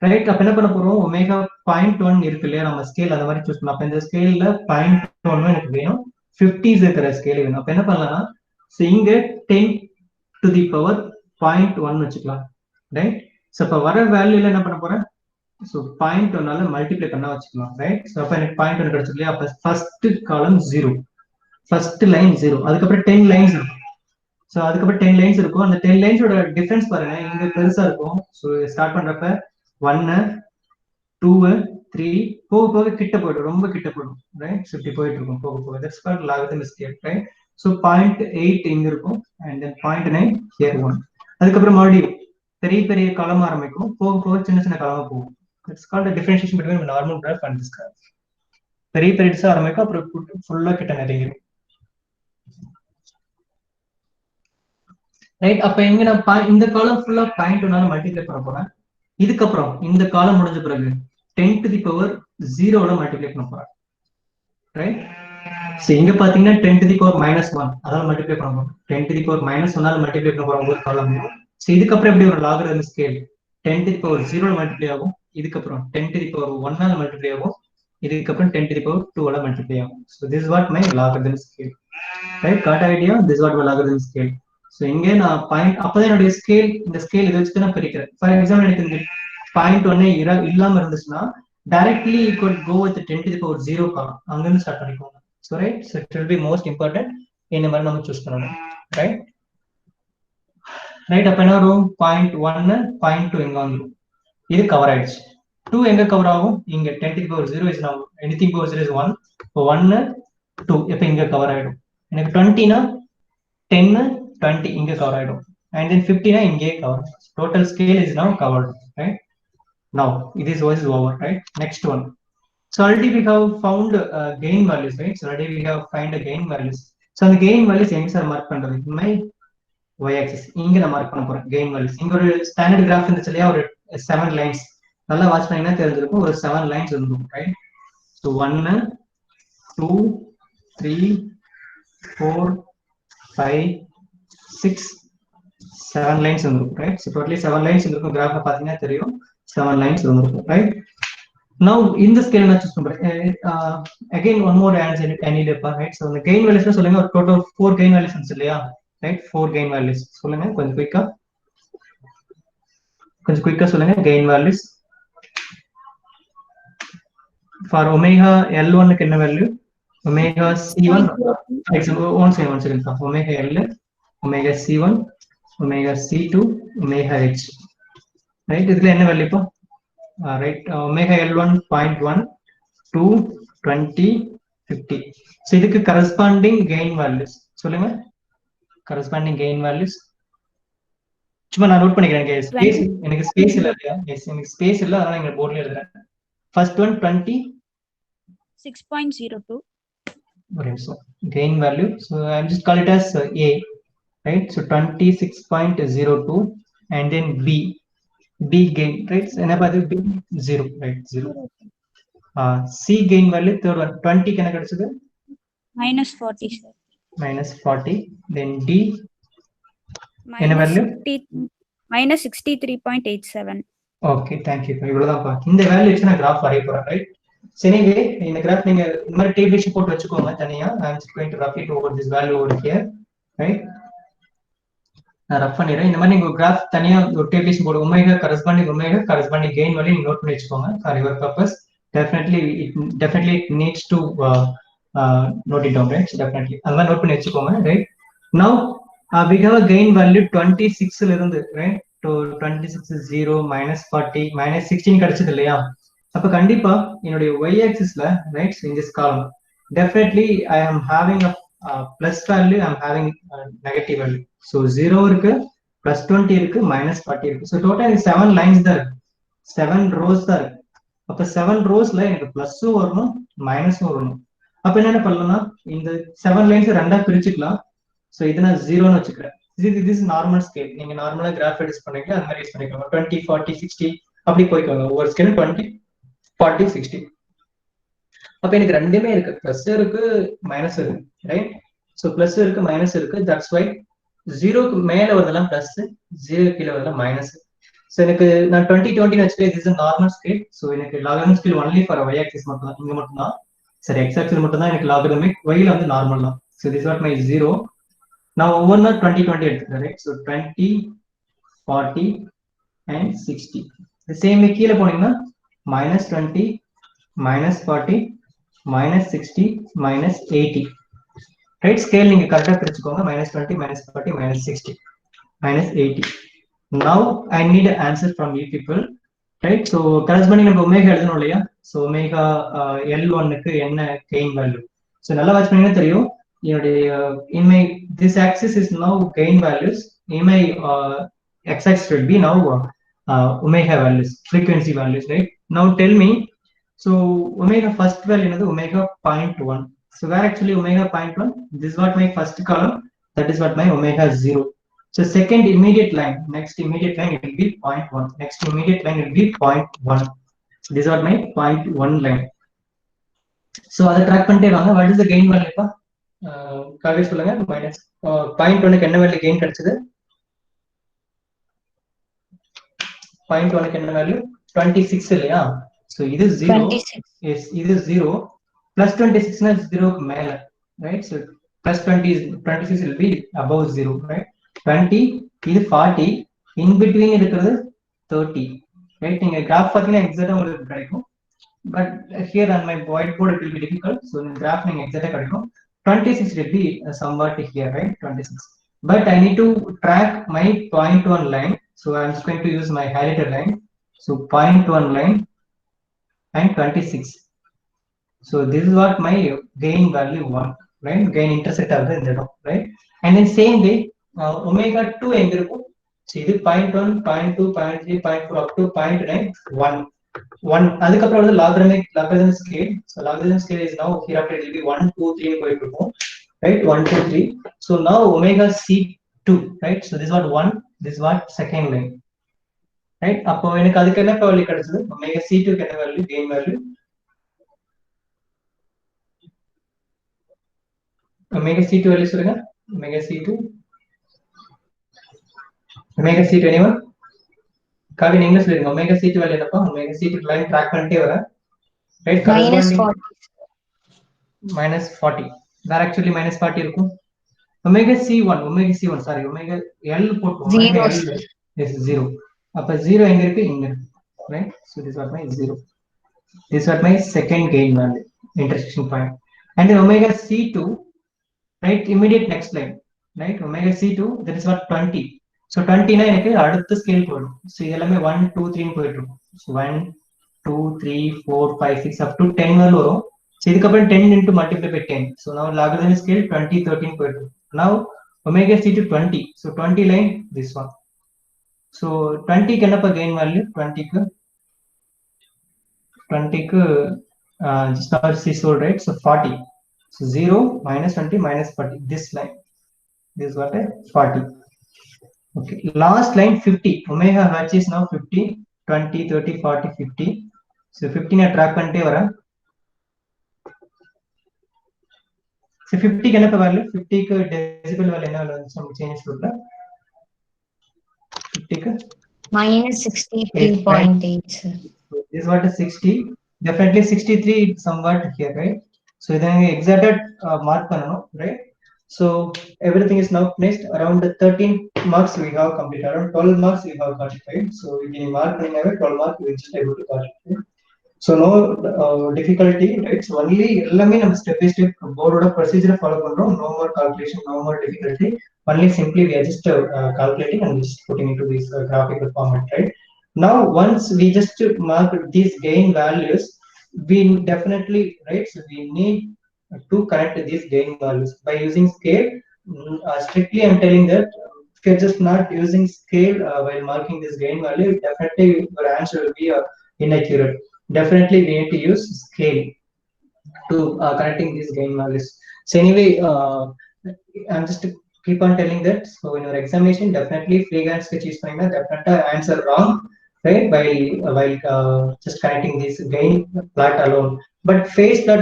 Right. அப்ப என்ன பண்ண போறோம், ஒமேகா 0.1 இருக்கு இல்லையா, நம்ம ஸ்கேல் அந்த மாதிரி சூஸ் பண்ணலாம். அப்ப இந்த ஸ்கேல்ல 0.1 எனக்கு வேணும், 50s இருக்கிற ஸ்கேல் வேணும். அப்ப என்ன பண்ணலாம், சோ இங்க 10 to the power 0.1 வச்சுக்கலாம், ரைட்? சோ அப்ப வர வேல்யூல என்ன பண்ண போறேன், சோ 0.1ஆல மல்டிப்ளை பண்ணா வச்சுக்கலாம், ரைட்? சோ அப்ப எனக்கு 0.1 கிடைச்சிருக்கு இல்லையா. அப்ப ஃபர்ஸ்ட் காலம் 0, ஃபர்ஸ்ட் லைன் 0, அதுக்கப்புறம் 10 லைன்ஸ் இருக்கும். சோ அதுக்கப்புறம் 10 லைன்ஸ் இருக்கும். அந்த 10 லைன்ஸோட டிஃபரன்ஸ் பாருங்க, இங்க பெருசா இருக்கும். சோ ஸ்டார்ட் பண்றப்ப 1, 2, 3 போக போக கிட்ட போய்டும், ரொம்ப கிட்ட போய்டும், ரைட்? So இப்படி போயிட்டு இருக்கும் போக போக. That's called logarithmic scale, right? So 0.8 இங்க இருக்கும், and then 0.9 here 1. அதுக்கப்புறம் மறுபடியும் பெரிய பெரிய காலம் ஆரம்பிக்கும், போக போக சின்ன சின்ன காலமா போகும். That's called the differentiation between normal graph and this graph. பெரிய பெருசா ஆரம்பிக்கும், அப்புறம் ஃபுல்லா கிட்ட நெருங்கிடும், ரைட்? அப்ப இங்க நான் இந்த காலம் ஃபுல்லா 0.1ஆல மல்டிப்ளை பண்ண போறேன். இதுக்கப்புறம் இந்த காலம் முடிஞ்ச பிறகு 10 to the power 0ல மல்டிப்ளை பண்ண போறேன், ரைட்? சோ இங்க பாத்தீங்கன்னா 10 to the power -1 அதால மல்டிப்ளை பண்ண போறோம். 10 to the power -1ஆல மல்டிப்ளை பண்ண போறோம் ஒரு காலம். சோ இதுக்கப்புறம் எப்படி ஒரு logarithmic scale 10 to the power 0ல மல்டிப்ளை ஆகும், இதுக்கப்புறம் 10 to the power 1ஆல மல்டிப்ளை ஆகும், இதுக்கப்புறம் 10 to the power 2ஆல மல்டிப்ளை ஆகும். So this is what my logarithmic scale, right? Got idea? This is what my logarithmic scale. So இங்க நான் பாயிண்ட், அப்பதான் என்னுடைய ஸ்கேல், இந்த ஸ்கேல் இதை வச்சுட்டு நான் பிரிக்கிறேன். ஃபார் எக்ஸாம்பிள் எனக்கு இந்த 0.1 இல்லாம இருந்துச்சுன்னா directly you could go with the 10 to the power 0 காலம் அங்கிருந்து ஸ்டார்ட் பண்ணிக்கோங்க. So right, so it will be most important இந்த மாதிரி நம்ம சூஸ் பண்ணணும், right? ரைட். அப்ப என்ன வரும், 0.1 0.2 எங்க வந்துடும், இது கவர் ஆயிடுச்சு. 2 எங்க கவர் ஆகும், இங்க 10 to the power 0 is now anything power 0 is 1. இப்போ 1 2 எப்ப இங்க கவர் ஆயிடும். எனக்கு 20னா 10 20 இங்க கவர் ஆயிடும், and then 50னா இங்கே cover. Total scale is now covered, right? Now this was over, right? Next one. So already we have found gain values, right? So already we have find a gain values. So the gain values எங்க sir mark பண்றது, my y axis இங்க நான் mark பண்ண போறேன் gain values. இங்க ஒரு standard graph இருந்துச்சு இல்லையா, ஒரு 7 லைன்ஸ். நல்லா வாட்ச் பண்ணீங்கன்னா தெரிஞ்சிருக்கும், ஒரு 7 லைன்ஸ் இருக்கும், ரைட்? ஸோ 1 2 3 4 5 6 7 லைன்ஸ் வந்துருக்கும், ரைட்? ஸோ டோட்டலி 7 லைன்ஸ் இருக்கும். கிராஃபை பார்த்தீங்கன்னா தெரியும் 7 லைன்ஸ் வந்துருக்கும், right? Now in the scale நான் choose பண்றேன். Again one more answer I need a right? So the gain values சொல்லுங்க, ஒரு total 4 gain values இருந்துச்சு இல்லையா, right? 4 gain values சொல்லுங்க கொஞ்சம் குயிக்கா சொல்லுங்க. gain values for omega L1 க்கு என்ன value, omega C1 one second omega L, omega C1, omega C2, omega H, right? இதுல என்ன வேல்யூ இப்போ, right? omega L1 0.1 2 20 50. so இதுக்கு corresponding gain values சொல்லுங்க. corresponding gain values சும்மா நான் நோட் பண்ணிக்கிறேன். ஸ்பேஸ் எனக்கு ஸ்பேஸ் இல்ல இல்லையா, எஸ் எனக்கு ஸ்பேஸ் இல்ல, அதனால இங்க போர்ட்ல எழுதுறேன். First one 20 6.02. ஒரு நிமிஷம். gain value, so I am just call it as A, right? so 26.02 and then B gain, right? so என்ன பாது B 0, right? 0. C gain value third one 20 க்கு என்ன கிடைச்சது, -40 sir. -40. then D என்ன வேல்யூ, -63.87. Okay thank you. இவ்வளவுதான்ப்பா. இந்த value வச்சு நான் graph வரைய போறேன், ரைட்? சரிங்க, இந்த கிராஃப் நீங்க இந்த மாதிரி டேபிள் போட்டு வச்சுக்கோங்க தனியா. I am just going to rough it over this value over here, right? நான் ரஃப் பண்ணிடுறேன். இந்த மாதிரி நீங்க கிராஃப் தனியா ஒரு டேபிள் போட்டு ஒமேகா கரஸ்பாண்டிங் கெயின் வேல்யூ நீங்க நோட் பண்ணி வச்சுக்கோங்க for your purpose. definitely it needs to note it down, right? So definitely அந்த மாதிரி நோட் பண்ணி வச்சுக்கோங்க, right? now we have a gain value 26 ல இருந்து, right? to 26 is 0 -40 -16 கிடைச்சது இல்லையா? அப்ப கண்டிப்பா என்னுடைய y axis ல, right? so in this column definitely I am having a plus value, I am having a negative value. so 0 இருக்கு, +20 இருக்கு, -40 இருக்கு. so total 7 lines தான் இருக்கு, 7 rows தான் இருக்கு. அப்ப 7 ரோஸ்ல எனக்கு பிளஸும் வரணும் மைனஸும் வரணும். அப்ப என்ன பண்ணலாம், இந்த 7 லைன்ஸ் ரெண்டா பிரிச்சுக்கலாம். சோ இதை நான் 0ன்னு வச்சுக்கிறேன். this normal scale. நீங்க நார்மலா கிராஃப் யூஸ் பண்ணிக்கலாம், அந்த மாதிரி யூஸ் பண்ணிக்கலாம். 20 40 60 அப்படி போய்க்கோங்க. ஒவ்வொரு ஸ்கேலும் 20 40 60. அப்ப எனக்கு ரெண்டுமே இருக்கு, பிளஸ் இருக்கு மைனஸ் இருக்கு, ரைட்? சோ பிளஸ் இருக்கு மைனஸ் இருக்கு. தட்ஸ் வை 0க்கு மேல வரதெல்லாம் பிளஸ், 0 கீழே வரதெல்லாம் மைனஸ். சோ எனக்கு நான் 20 20 வச்சுட்டு this is a normal scale. So எனக்கு logarithm scale only for y axis மட்டும் தான், இங்க மட்டும் தான். சரி, x axis மட்டும் தான் எனக்கு logarithmic, y ல வந்து நார்மல் தான். So this is what my 0. நான் ஒவ்வொண்ணா 20 20 எடுத்துக்கிறேன், right? So 20 40 and 60. the same way கீழ போனீங்கன்னா -20 -40 -60 -80, ரைட்? ஸ்கேல் நீங்க கரெக்டா பிரிச்சுக்கோங்க. -20 -40 -60 -80. now I need an answer from you people, right? so corresponding நம்ம ஒமேகா எழுதணும் இல்லையா? so ஒமேகா L1 க்கு என்ன gain value? so நல்லா வாட்ச் பண்ணீங்கன்னா தெரியும். என்னுடைய in my this axis is now gain values, in my x axis will be now omega values, frequency values, right? now tell me, so omega first value என்னது omega 0.1. so where actually omega 0.1, this is what my first column, that is what my omega 0. so second immediate line, next immediate line it will be 0.1, next immediate line will be 0.1. so this is what my 0.1 line. so அதை track பண்ணிட்டே வாங்க. what is the gain value பா? காவே சொல்லுங்க. Minus 0.1 க்கு என்ன value gain கிடைச்சது? 0.1 க்கு என்ன வேல்யூ? 26 இல்லையா? சோ இது 0. 26. எஸ், இது 0. plus 26 னா 0 க்கு மேல, right? So plus 20 is 26 will be above 0, right? 20 இது 40, in between இருக்கிறது 30, ரைட்? நீங்க கிராஃப் பாத்தீங்கன்னா எக்ஸாக்ட்டா உங்களுக்கு கிடைக்கும். but here on my whiteboard it will be difficult, so இந்த கிராஃப் நீங்க எக்ஸாக்ட்டா கிடைக்கும். 26 will be somewhat here, right? 26. but I need to track my 0.1 line, so I'm just going to use my highlighter line. so 0.1 line and 26. so this is what my gain value 1, right? gain intersect ஆகுது இந்த இடம், right? and then same way omega 2 எங்க இருக்கும்? so இது 0.1 0.2 0.3 0.4 up to 0.9 1 அதுக்கப்புறம் வந்து logarithm scale. so logarithm scale is now here after it will be 1 2 3 போயிட்டு இருக்கும், right? 1 2 3. so now omega c2 2, right? So this is what 1, this is what second line, right? அப்போ எனக்கு அதுக்கு என்ன value கிடைச்சது? Omega C2 க்கு என்ன value? Gain value omega C2 value சொல்லுங்க. omega C2 anyone? காவி நீங்க சொல்லுங்க. omega C2 வேல்யூ என்னப்பா? omega C2 லைன் ட்ராக் பண்ணிட்டே வரேன், right? minus corresponding 40. minus 40. வேற actually minus 40 இருக்கும். omega C1 sorry, omega L போட்டு omega L is 0. அப்ப 0 எங்க இருக்கு? இங்க இருக்கு, right? So this was my 0. This was my second gain value, intersection point. And then omega C2, right? Immediate next line, right? Omega C2, that is what 20. So 20 na எனக்கு அடுத்த scale போடும். So இதெல்லாமே 1 2 3 ன்னு போயிட்டு இருக்கும். So 1 2 3 4 5 6 up to 10 வரை வரும். So இதுக்கப்புறம் 10 into multiply by 10. So now logarithmic scale 20 13 போயிட்டு இருக்கும். Now omega C2 20. So 20 line this one. So 20 க்கு என்னப்பா gain value? 20 க்கு just now she sold, right? So 40. So 0 minus 20 minus 40. This line, this is what? 40. Okay. Last line 50. Omega H is now 50, 20, 30, 40, 50. So 15 I track பண்ணிட்டே வரேன். So 50 க்கு என்ன value? 50 க்கு decibel value என்ன value? Some change கொடுத்தா 50 க்கு minus 63.8, sir. This is what is 60. Definitely 63 is somewhat here, right? So then exact mark பண்ணனும், right? So everything is now finished. Around 13 marks we have completed. Around 12 marks we have got it, right? So we can mark 12 marks we just able to got it, right? So no difficulty, right? So only எல்லாமே நம்ம step by step board procedure follow பண்றோம். No more calculation, no more difficulty. Only simply we are just calculating and just putting into this graphical format, right? Now once we just mark these gain values, we definitely, right? So we need to connect these gain values by using scale. Strictly I'm telling that if you're just not using scale while marking this gain value, definitely your answer will be inaccurate. Definitely we need to use scale to connecting these gain values. So anyway, I'm just keep on telling that. So in your examination, definitely freehand sketch is fine. Definitely answer wrong, right? While just connecting this gain plot alone. But phase plot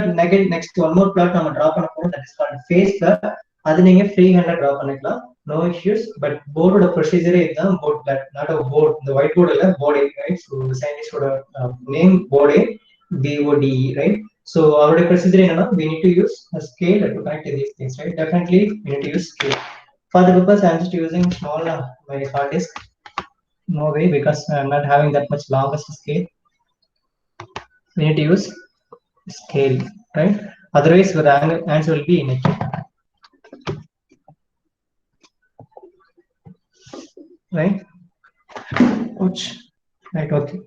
next one more plot நம்ம draw பண்ண போறோம், that is called phase plot. அது நீங்க freehand draw பண்ணிக்கலாம், no issues. But board procedure இதுதான், board plot, not a board. இந்த white board இல்ல, board, right? So scientist ஓட name board, BODE, right? So our procedure என்னன்னா, we need to use a scale to connect these things, right? Definitely we need to use scale. For the purpose, I'm just using small my hard disk. No way, because I'm not having that much longest scale. We need to use scale, right? Otherwise, the answer will be inaccurate, right? Ouch. Right. Okay.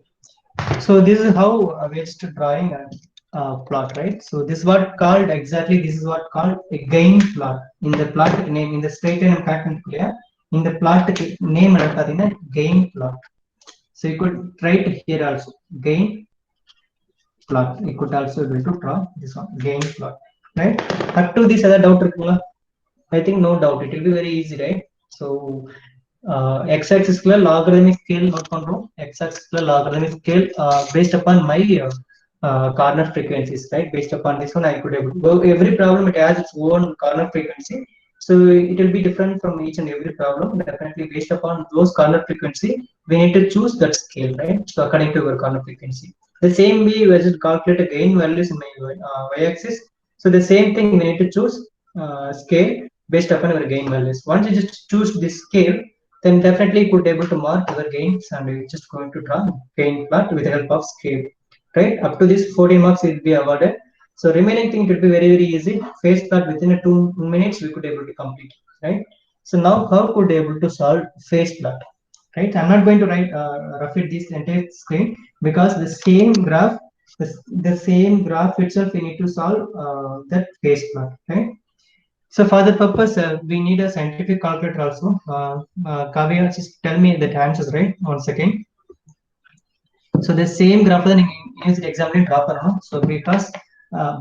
So this is how we're just drawing a plot, right? So this is what called exactly. This is what called a gain plot. In the plot name, in the straight line pattern, in the plot name, gain plot. So you could write here also gain plot. You could also able to draw this one, gain plot, right? Up to this other doubt, I think no doubt it will be very easy, right? So x-axis logarithmic scale note பண்றோம், x-axis logarithmic scale based upon my corner frequencies, right? Based upon this one, I could able to go. Every problem it has its own corner frequency, so it will be different from each and every problem. Definitely based upon those corner frequency, we need to choose that scale, right? So according to your corner frequency, the same way we just calculate the gain values in my y-axis. So the same thing, we need to choose scale based upon our gain values. Once you just choose this scale, then definitely you could able to mark your gains, and we're just going to draw gain plot with the help of scale, right? Up to this 40 marks will be awarded. So remaining thing will be very, very easy. Phase plot within 2 minutes we could able to complete, right? So now how could able to solve phase plot, right? I'm not going to write repeat this entire screen, because the same graph, the same graph itself we need to solve that phase plot, right? So for the purpose, we need a scientific calculator also. Kavya, just tell me the answers, right? 1 second. So the same graph then use the example drop. So because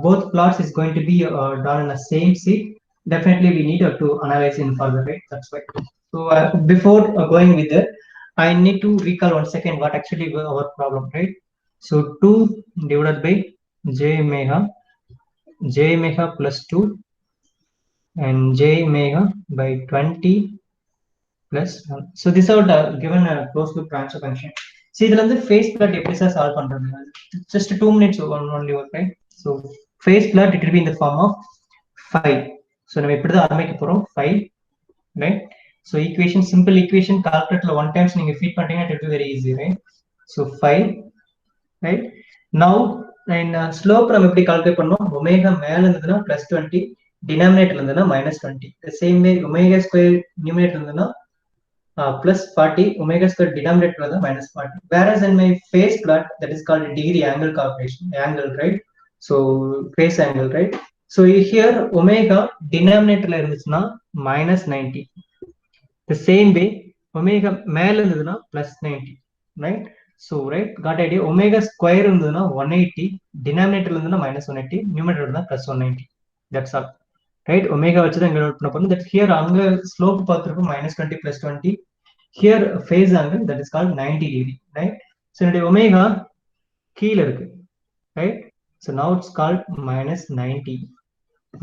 both plots is going to be done in the same sheet, definitely we need to analyze in further, right? That's why. So before going with it, I need to recall 1 second what actually was our problem, right? So 2 divided by j omega plus 2 and j omega by 20 plus 1. So this are given a closed loop transfer function. See, the phase plot எப்படி sir solve பண்றது? Just 2 minutes only work, right? So phase plot it will be in the form of 5. So நம்ம இப்படி தான் ஆரம்பிக்க போறோம் 5, right? So equation, simple equation calculator one times நீங்க feed பண்றீங்க, it will be very easy, right? So 5, right? Now in slope நம்ம எப்படி calculate பண்ணோம்? ஒமேகா மேல இருந்ததுன்னா +20, denominator இருந்ததுன்னா -20. The same way omega square numerator இருந்ததுன்னா plus 40, omega square denominator was minus 40. Whereas in my phase plot, that is called degree angle calculation, angle, right? So phase angle, right? So here omega denominator இருந்துச்சுன்னா -90. The same way omega மேல இருந்ததுன்னா +90, right? So right, got idea. Omega square இருந்ததுன்னா 180, denominator இருந்ததுன்னா -180, numerator இருந்தா +190. That's all. Right, omega வச்சு தான் இங்க note பண்ண போறோம். That here அங்க slope பார்த்திருக்கும் -20 + 20. Here phase angle that is called 90 degree, right? So இந்த omega கீழ இருக்கு, right? So now it's called -90,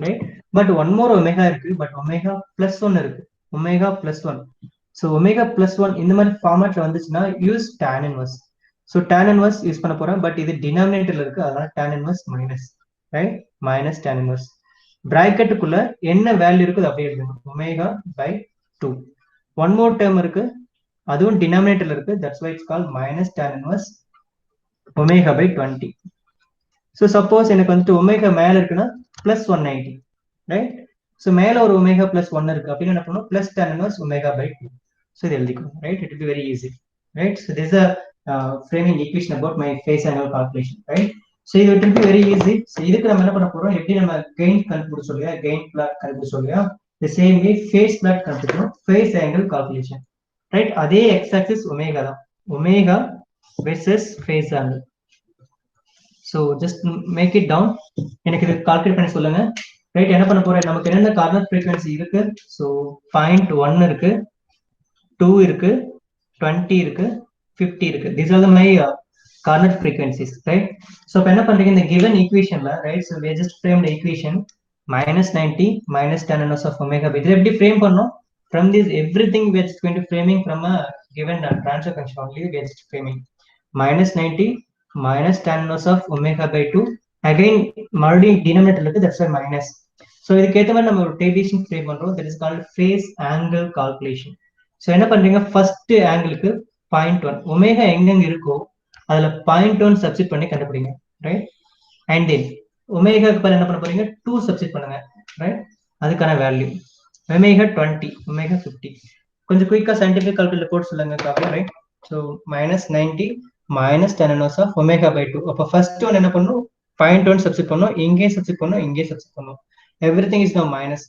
right? But one more omega இருக்கு, but omega +1 இருக்கு, omega +1. So omega +1 இந்த மாதிரி ஃபார்மேட்ல வந்துச்சுன்னா use tan inverse. So tan inverse use பண்ண போறேன், but இது denominatorல இருக்கு, அதனால tan inverse minus, right? Minus tan inverse. பிராக்கெட்டுக்குள்ள என்ன வேல்யூ இருக்குது அப்படியே எழுதணும், omega by 2. One more term இருக்கு, அதுவும் denominatorல இருக்கு, that's why it's called minus tan inverse omega by 20. So suppose எனக்கு வந்துட்டு omega மேல இருக்குன்னா +190, right? So மேல ஒரு omega +1 இருக்கு அப்படின்னு என்ன பண்ணணும், plus tan inverse omega by 2. So இது எழுதிக்கணும், right? It will be very easy, right? So this is a framing equation about my phase angle calculation, right? So இது will be very easy. So இதுக்கு நம்ம என்ன பண்ண போறோம், எப்படி நம்ம gain கண்டுபிடிச்சோம் இல்லையா, gain plot கண்டுபிடிச்சோம் இல்லையா, the same way phase plot கண்டுபிடிக்கணும், phase angle calculation, right? அதே x axis omega தான், omega versus phase angle. So just make it down, எனக்கு இது கால்குலேட் பண்ணி சொல்லுங்க, ரைட்? என்ன பண்ண போறேன், நமக்கு என்னென்ன கார்னர் ஃப்ரீக்வன்சி இருக்கு? ஸோ 0.1 இருக்கு, 2 இருக்கு, 20 இருக்கு, 50 இருக்கு. These are the my corner frequencies, right? So இப்போ என்ன பண்றீங்க, இந்த given equationல, right? So we just framed the equation -90 minus tan inverse of omega by. இதை எப்படி frame பண்ணோம்? From this everything we are just going to framing from a given transfer function only. We are just framing -90 minus tan inverse of omega by 2. Again மறுபடியும் denominator இருக்கு, that's why minus. So இதுக்கு ஏத்த மாதிரி நம்ம ஒரு tabulation frame பண்றோம், that is called phase angle calculation. So என்ன பண்றீங்க, ஃபர்ஸ்ட் ஆங்கிளுக்கு 0.1 ஒமேகா எங்கெங்க இருக்கோ அதுல 0.1 சப்ஸ்டிட் பண்ணி கண்டுபிடிங்க, ரைட்? அண்ட் தென் ஒமேகாக்கு பதிலா என்ன பண்ண போறீங்க, 2 சப்ஸ்டிட் பண்ணுங்க, ரைட்? அதுக்கான வேல்யூ ஒமேகா 20, ஒமேகா 50. கொஞ்சம் குயிக்கா சயின்டிபிக் கால்குலேட்டர் போட்டு சொல்லுங்க copy, right? So -90 minus tan inverse of omega by 2. அப்போ ஃபர்ஸ்ட் ஒன் என்ன பண்ணும், 0.1 சப்ஸ்டிட் பண்ணும், இங்கே சப்ஸ்டிட் பண்ணும், இங்கே சப்ஸ்டிட் பண்ணும். எவ்ரிதிங் இஸ் நவ மைனஸ்,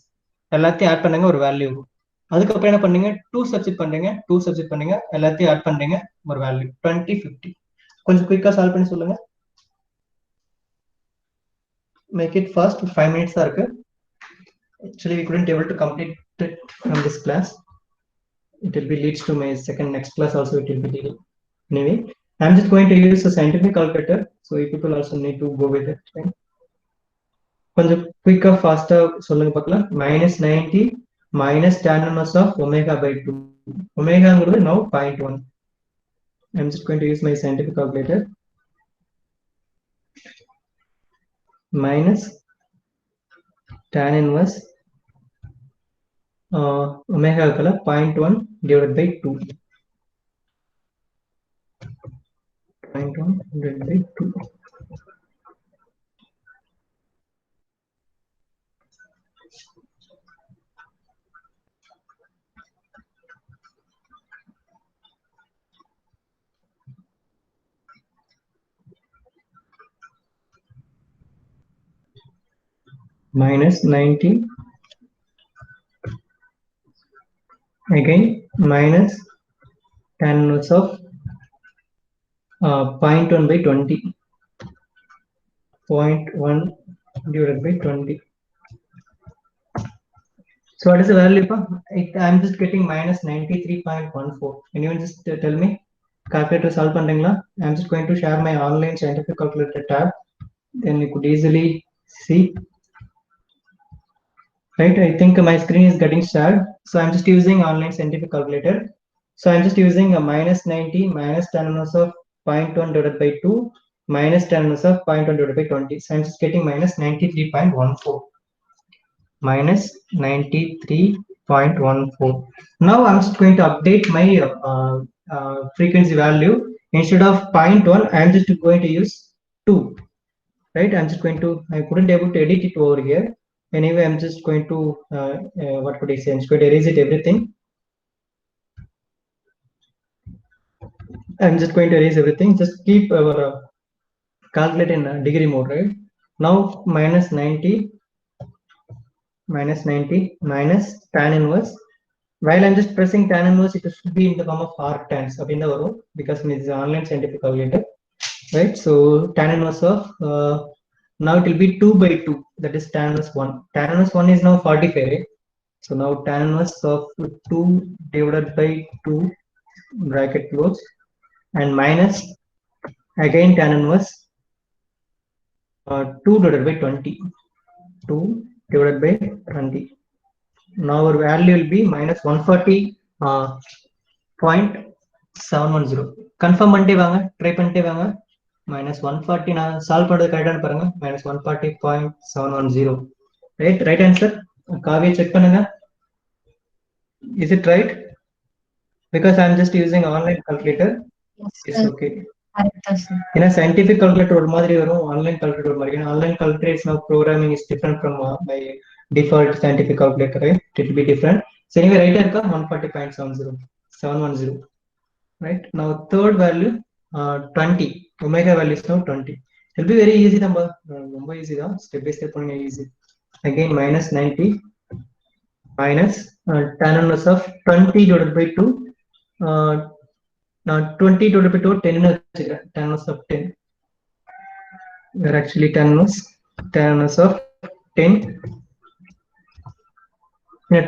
எல்லாத்தையும் ஆட் பண்ணுங்க, ஒரு வேல்யூ வரும். அதுக்கப்புறம் என்ன பண்ணீங்க, 2 சப்ஸ்டிட் பண்றீங்க, 2 சப்ஸ்டிட் பண்ணீங்க, எல்லாத்தையும் ஆட் பண்றீங்க, ஒரு வேல்யூ 20, 50. கொஞ்சம் குயிக்கா சால்வ் பண்ணி சொல்லுங்க. Make it fast, 5 minutes தான் இருக்கு. Actually we couldn't able to complete it from this class. It will be leads to my next class also, it will be leading. Anyway, I'm just going to use a scientific calculator, so you people also need to go with it, right? கொஞ்சம் குயிக்கா ஃபாஸ்டா சொல்லுங்க பார்க்கலாம். -90 minus tan inverse of omega by 2. ஒமேகாங்கிறது now 0.1. I'm just going to use my scientific calculator. Minus tan inverse omega 0.1 divided by 2. 0.1 divided by 2. -90 again minus tan inverse of 0.1 by 20. 0.1 divided by 20. So what is the value? I'm just getting minus 93.14. Anyone just tell me? Calculator solve pandringla. I'm just going to share my online scientific calculator tab. Then you could easily see. Right, I think my screen is getting shared. So I'm just using online scientific calculator. So I'm just using a minus 90 minus tan inverse of 0.1 divided by 2 minus tan inverse of 0.1 divided by 20. So I'm just getting minus 93.14. Minus 93.14. Now I'm just going to update my frequency value. Instead of 0.1, I'm just going to use 2. Right, I'm just going to, I couldn't able to edit it over here. Anyway, I'm just going to what could I say, I'm just going to erase it everything. I'm just going to erase everything. Just keep our calculate in degree mode. Right now, minus 90 minus tan inverse. While I'm just pressing tan inverse, it should be in the form of arctans because it is online scientific calculator. Right, so tan inverse of now it will be 2 by 2, that is tan inverse 1. Tan inverse 1 is now 45, right? So now tan inverse of 2 divided by 2 bracket close and minus again tan inverse 2 divided by 20. 2 divided by 20. Now our value will be minus 140.710. Confirm பண்ணிட்டே வாங்க, try பண்ணிட்டே வாங்க. Minus 140 நான் solve பண்றது கரெக்டான பாருங்க. Minus 140.710. Right answer. காவியை check பண்ணுங்க. Is it right? Because I'm just using online calculator. Yes, It's sir. okay. Correct, sir. ஏன்னா scientific calculator ஒரு மாதிரி வரும், online calculator ஒரு மாதிரி. Online calculator is now programming is different from my default scientific calculator. Right? It will be different. So anyway, right இருக்கா 140.710. Right, now third value 20. Omega value is now 20. It will be very easy number. ரொம்ப easy தான், step by step பண்ணுங்க, easy. Again minus 90 minus tan inverse of 20 divided by 2. Now 20 divided by 2 10 ன்னு வச்சுக்கிறேன். Tan inverse of 10. We're actually tan inverse of 10.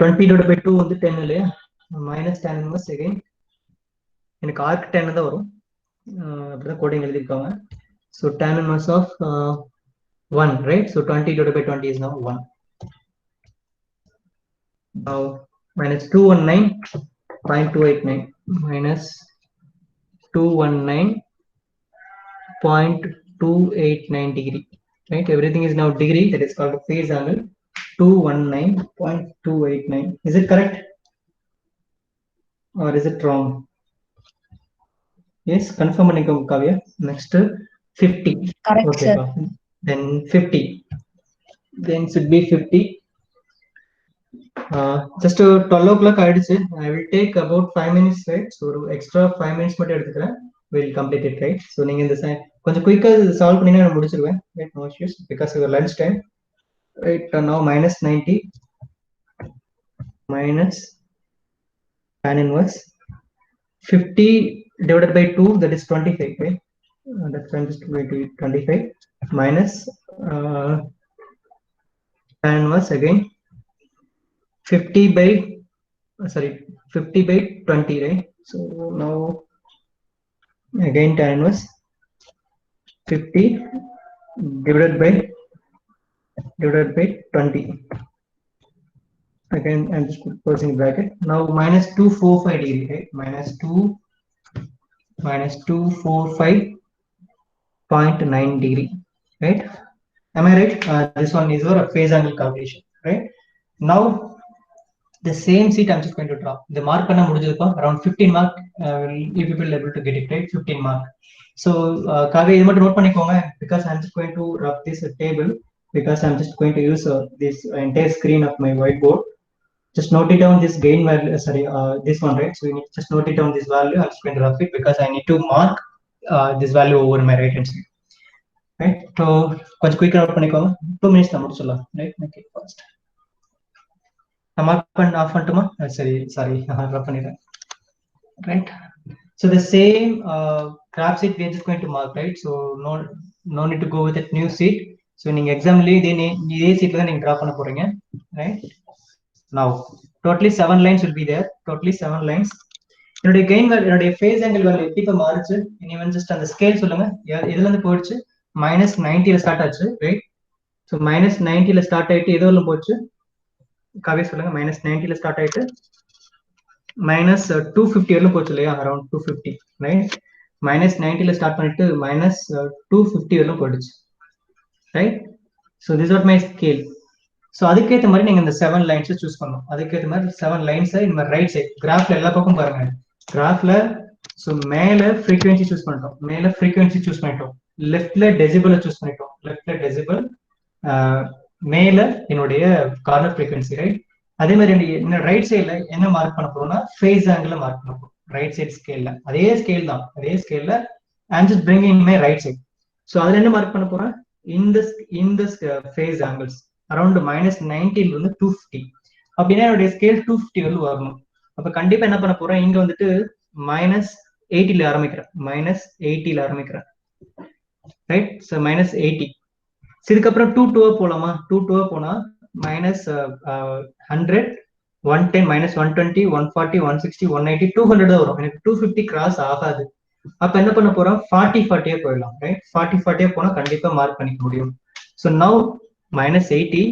20 divided by 2 வந்து 10 இல்லையா, minus tan inverse again. எனக்கு arc 10 தான் வரும், அப்படிதான் கோடிங் எழுதிருக்காங்க. So tan inverse of 1, right? So 20 divided by 20 is now 1. Now minus 219.289 minus 219.289 degree. Right, everything is now degree, that is called phase angle. 219.289. Is it correct or is it wrong? Yes, confirm பண்ணிக்கோங்க Kavya. Next 50. Correct, Okay, sir. then 50. Then should be 50. Just 12 o'clock ஆயிடுச்சு. I will take about 5 minutes, right? So extra 5 minutes மட்டும் எடுத்துக்கிறேன். We'll complete it, right? So நீங்க இந்த கொஞ்சம் குயிக்கா solve பண்ணினா நான் முடிச்சிருவேன். Right, no issues because of your lunch time. Right, now minus 90 minus tan inverse 50 divided by 2, that is 25, right? That's why I'm just going to 25 minus tan inverse again 50 by 20, right? So now again tan inverse 50 divided by 20. Again I'm just closing bracket. Now minus 245 degree, right? Minus 245.9 degree, right? Am I right? This one is our phase angle calculation, right? Now the same sheet I'm just going to draw. The mark panna mudijirukku around 15 mark. You people will able to get it, right? 15 mark. So Kavya idu mattum note pannikonga because I'm just going to rub this table because I'm just going to use this entire screen of my whiteboard. Just note it down this gain value, this one, right? So you need to just note it down this value. I'm just going to rough it because I need to mark this value over my right hand side, right? So கொஞ்சம் quick note பண்ணிக்கோங்க. 2 minutes தான் முடிச்சிடலாம், right? Make it fast. நான் mark பண்ண of பண்ணட்டுமா? sorry ரப் பண்ணிடுறேன், right? So the same graph sheet we are just going to mark, right? So no need to go with that new sheet. So நீங்க எக்ஸாம்லயே இதே sheet தான் நீங்க draw பண்ண போறீங்க, right? Now totally 7 lines will be there, totally 7 lines. என்னுடைய gain value, என்னுடைய phase angle value எப்படி இப்போ மாறுச்சு, இவன் ஜஸ்ட் அந்த ஸ்கேல் சொல்லுங்க. இதுல இருந்து போயிடுச்சு -90ல ஸ்டார்ட் ஆச்சு, ரைட்? ஸோ -90ல ஸ்டார்ட் ஆயிட்டு எது வரலும் போச்சு, காவே சொல்லுங்க. -90ல ஸ்டார்ட் ஆயிட்டு -250 வரலும் போச்சு இல்லையா, அரௌண்ட் 250, ரைட்? -90ல ஸ்டார்ட் பண்ணிட்டு -250 வரலும் போயிடுச்சு, right? So this what my scale. So அதுக்கேற்ற மாதிரி நீங்க இந்த 7 லைன்ஸை சூஸ் பண்ணணும். அதுக்கேற்ற மாதிரி 7 லைன்ஸை இந்த மாதிரி ரைட் சைட் கிராஃப்ல எல்லா பக்கம் பாருங்க. கிராஃப்ல ஸோ மேல ஃப்ரீக்வன்சி சூஸ் பண்ணிட்டோம், மேல ஃப்ரீக்வன்சி சூஸ் பண்ணிட்டோம், லெஃப்ட்ல டெசிபிளை சூஸ் பண்ணிட்டோம், லெஃப்ட்ல டெசிபிள், மேல என்னுடைய கார்னர் ஃப்ரீக்வன்சி, ரைட்? அதே மாதிரி என்ன ரைட் சைட்ல என்ன மார்க் பண்ண போறோம்னா ஃபேஸ் ஆங்கிள் மார்க் பண்ண போறோம். ரைட் சைட் ஸ்கேல்ல அதே ஸ்கேல் தான், அதே ஸ்கேல்ல I am just bringing my right side. So அதுல என்ன மார்க் பண்ண போறேன், இந்த ஃபேஸ் ஆங்கிள்ஸ் அரௌண்ட் -90 இருந்து 250. அப்படின்னா என்னுடைய ஸ்கேல் 250 வரலும் வரணும். அப்ப கண்டிப்பா என்ன பண்ண போறேன், இங்க வந்துட்டு -80ல ஆரம்பிக்கிறேன், -80ல ஆரம்பிக்கிறேன், ரைட்? ஸோ -80. இதுக்கப்புறம் 2 போலாமா, 2 போனா -100, 110, -120, 140, 160, 180, 200 தான் வரும். எனக்கு 250 கிராஸ் ஆகாது. அப்ப என்ன பண்ண போறோம், 40 போயிடலாம், ரைட்? 40 போனா கண்டிப்பா மார்க் பண்ணிக்க முடியும். So now -80,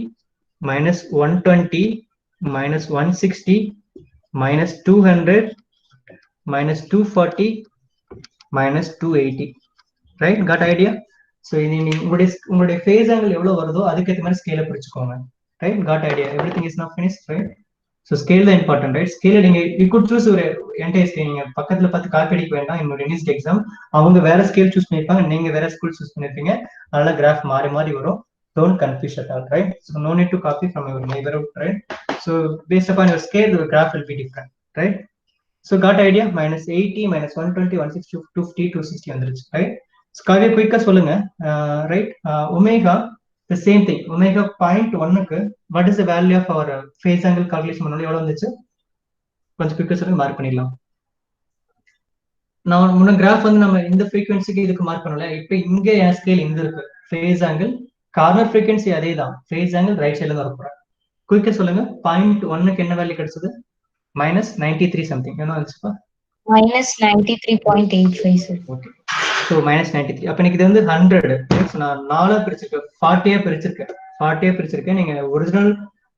-120, -160, -200, -240, -280, right? Got idea? So உங்களுடைய ஃபேஸ் ஆங்கிள் எவ்வளவு வருதோ அதுக்கேற்ற மாதிரி ஸ்கேலை பிரிச்சுக்கோங்க, right? Got idea? Everything is now finished, right? So scale தான் இம்பார்ட்டன்ட், ரைட்? ஸ்கேல நீங்க யூ குட் சூஸ் ஒரு என்டையர் ஸ்கேல். நீங்க பக்கத்துல பார்த்து காப்பி அடிக்க வேண்டாம். என்னோட யூனிவர்சிட்டி எக்ஸாம் அவங்க வேற ஸ்கேல் சூஸ் பண்ணிருப்பாங்க, நீங்க வேற ஸ்கூல் சூஸ் பண்ணிருப்பீங்க, அதனால கிராஃப் மாறி மாறி வரும். Don't confuse at all, right? So no need to copy from your neighborhood, right? So based upon your scale, the graph will be different, right? So got idea? -80, -120, 160, 250, 260 வந்துருச்சு, right? So Kavya குயிக்கா சொல்லுங்க, right? Omega, the same thing. Omega 0.1க்கு what is the value of our phase angle calculation பண்ணோம், எவ்வளவு வந்துச்சு? கொஞ்சம் குயிக்கா சொல்லுங்க, mark பண்ணிடலாம். நான் முன்ன கிராஃப் வந்து நம்ம இந்த ஃப்ரீக்வன்சிக்கு இதுக்கு மார்க் பண்ணல. இப்போ இங்க என் ஸ்கேல் இங்க இருக்கு, ஃபேஸ் ஆங்கிள் கார்னர் ஃப்ரீக்வன்சி அதே தான், ஃபேஸ் ஆங்கிள் ரைட் சைடுல தான் வரப்போறேன். குயிக்கா சொல்லுங்க, 0.1க்கு என்ன வேல்யூ கிடைச்சது? -93 சம்திங் என்ன வந்துச்சுப்பா? -93.85 சார். Okay, so -93. அப்ப எனக்கு இது வந்து 100. நான் 4 பிரிச்சிருக்கேன், 40 பிரிச்சிருக்கேன். நீங்க ஒரிஜினல்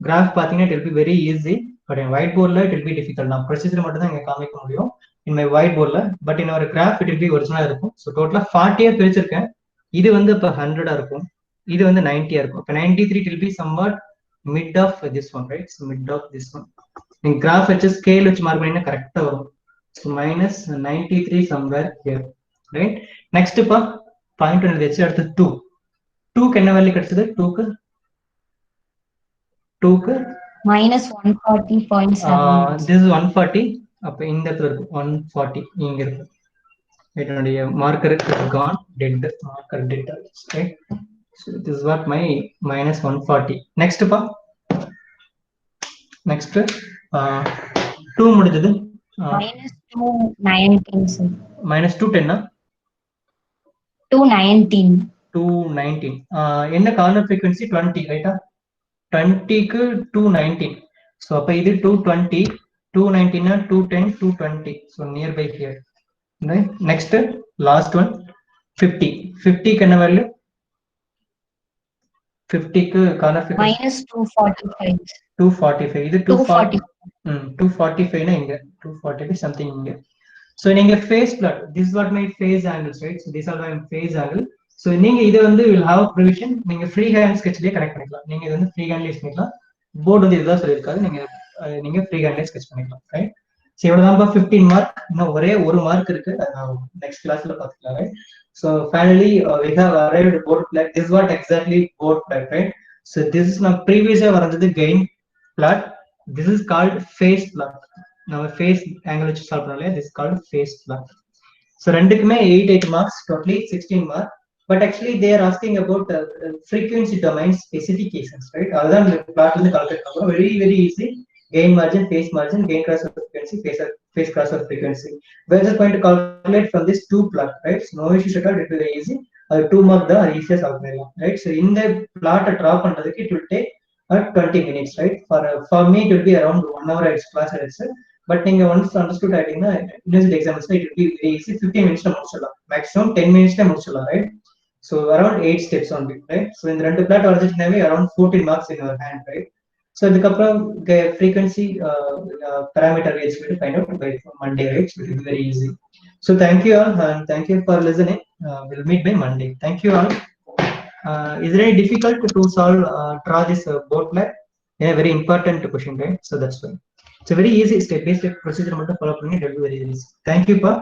கிராஃப் பாத்தீங்கன்னா it will be very easy, but N white போர்ட்ல இட் வில் பி டிஃபிகல்ட். நான் ப்ரொசீஜர் மட்டும் தான் இங்க காமிக்க முடியும் இன் மை ஒயிட் போர்ட்ல, பட் இன் ஒரு கிராஃப் இட் வில் பி ஒரிஜினலா இருக்கும். ஸோ டோட்டலா 40 பிரிச்சிருக்கேன். இது வந்து இப்போ 100 இருக்கும், இது வந்து 90 இருக்கும். இப்போ 93 will be somewhat mid of this one, right? So mid of this one. நீங்க கிராஃப் வச்சு ஸ்கேல் வச்சு மார்க் பண்ணீங்கன்னா கரெக்டா வரும். So -93 somewhere here, right? Next பா பாயிண்ட் ஒன்று வச்சு அடுத்து 2க்கு என்ன வேல்யூ கிடைச்சது? 2க்கு -140.7. this is 140. அப்ப இந்த இடத்துல இருக்கு 140, இங்க இருக்கு. என்னுடைய marker gone, dead, marker dead, right? So this is what my -140. Next pa, next 2 முடிஞ்சது, -219 சார். -210 219. 219 என்ன கார்னர் ஃப்ரீக்வன்சி? 20, ரைட்டா? 20க்கு 219. ஸோ அப்ப இது 220, 219 210, 220. So near by here, right? Next last one 50. 50க்கு என்ன வேல்யூ? 50க்கு corner frequency -245. 245. இது 245 னா இங்க 245 சம்திங் இங்க. சோ நீங்க phase plot, this is what my phase angles, right? So these are my phase angle. So நீங்க இது வந்து will have provision, நீங்க ஃப்ரீ ஹேண்ட் ஸ்கெட்ச்லயே கனெக்ட் பண்ணிக்கலாம். நீங்க இது வந்து ஃப்ரீ ஹேண்ட்லயே யூஸ் பண்ணிக்கலாம். போர்டு வந்து இதுதான் சொல்லியிருக்காரு, நீங்க ஃப்ரீ ஹேண்ட்லயே ஸ்கெட்ச் பண்ணிக்கலாம், ரைட்? சோ இவ்வளவுதான்ப்பா 15 மார்க். இன்னும் ஒரே ஒரு மார்க் இருக்கு, நான் நெக்ஸ்ட் கிளாஸ்ல பாத்துக்கலாம், right? So finally we have arrived at board plot. This is what exactly board plot, right? So this is now previously வரது gain plot. This is called phase plot. Now phase angle which solve பண்ணல, this is called phase plot. So ரெண்டுக்குமே 8 marks, totally 16 marks. But actually they are asking about frequency domain specifications, right? Other than plot வந்து calculate பண்ணலாம், very easy. Gain margin, phase gain cross frequency, phase cross frequency. We're just going to calculate from this 2 plot, right? So no issues at all, it will be very easy. 2 mark the easiest solve பண்ணலாம், right? So இந்த plot draw பண்றதுக்கு it will take 20 minutes, right? For me, it will be around 1 hour at class எடுத்து. But நீங்க once understood ஆயிட்டீங்கன்னா university exams it will be very easy. 15 minutes முடிச்சிடலாம். Maximum 10 minutes முடிச்சிடலாம், right? So around 8 steps only, right? So இந்த ரெண்டு plot வரைஞ்சிட்டீங்கன்னாவே around 14 marks in your hand, right? So அதுக்கப்புறம் frequency parameter rates will find out by Monday, right? So it will be very easy. So thank you all and thank you for listening. We'll meet by Monday. Thank you all. Is it any difficult to solve draw this board plot? Yeah, very important question, right? So that's why it's a very easy step-by-step procedure. Follow up, it will be very easy. Thank you, Pa,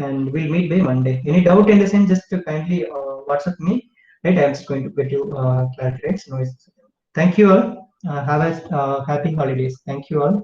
and we'll meet by Monday. Any doubt in the sense, just to kindly WhatsApp me, right? I'm just going to get you clarity, right? So, thank you all. Have a happy holidays. Thank you all.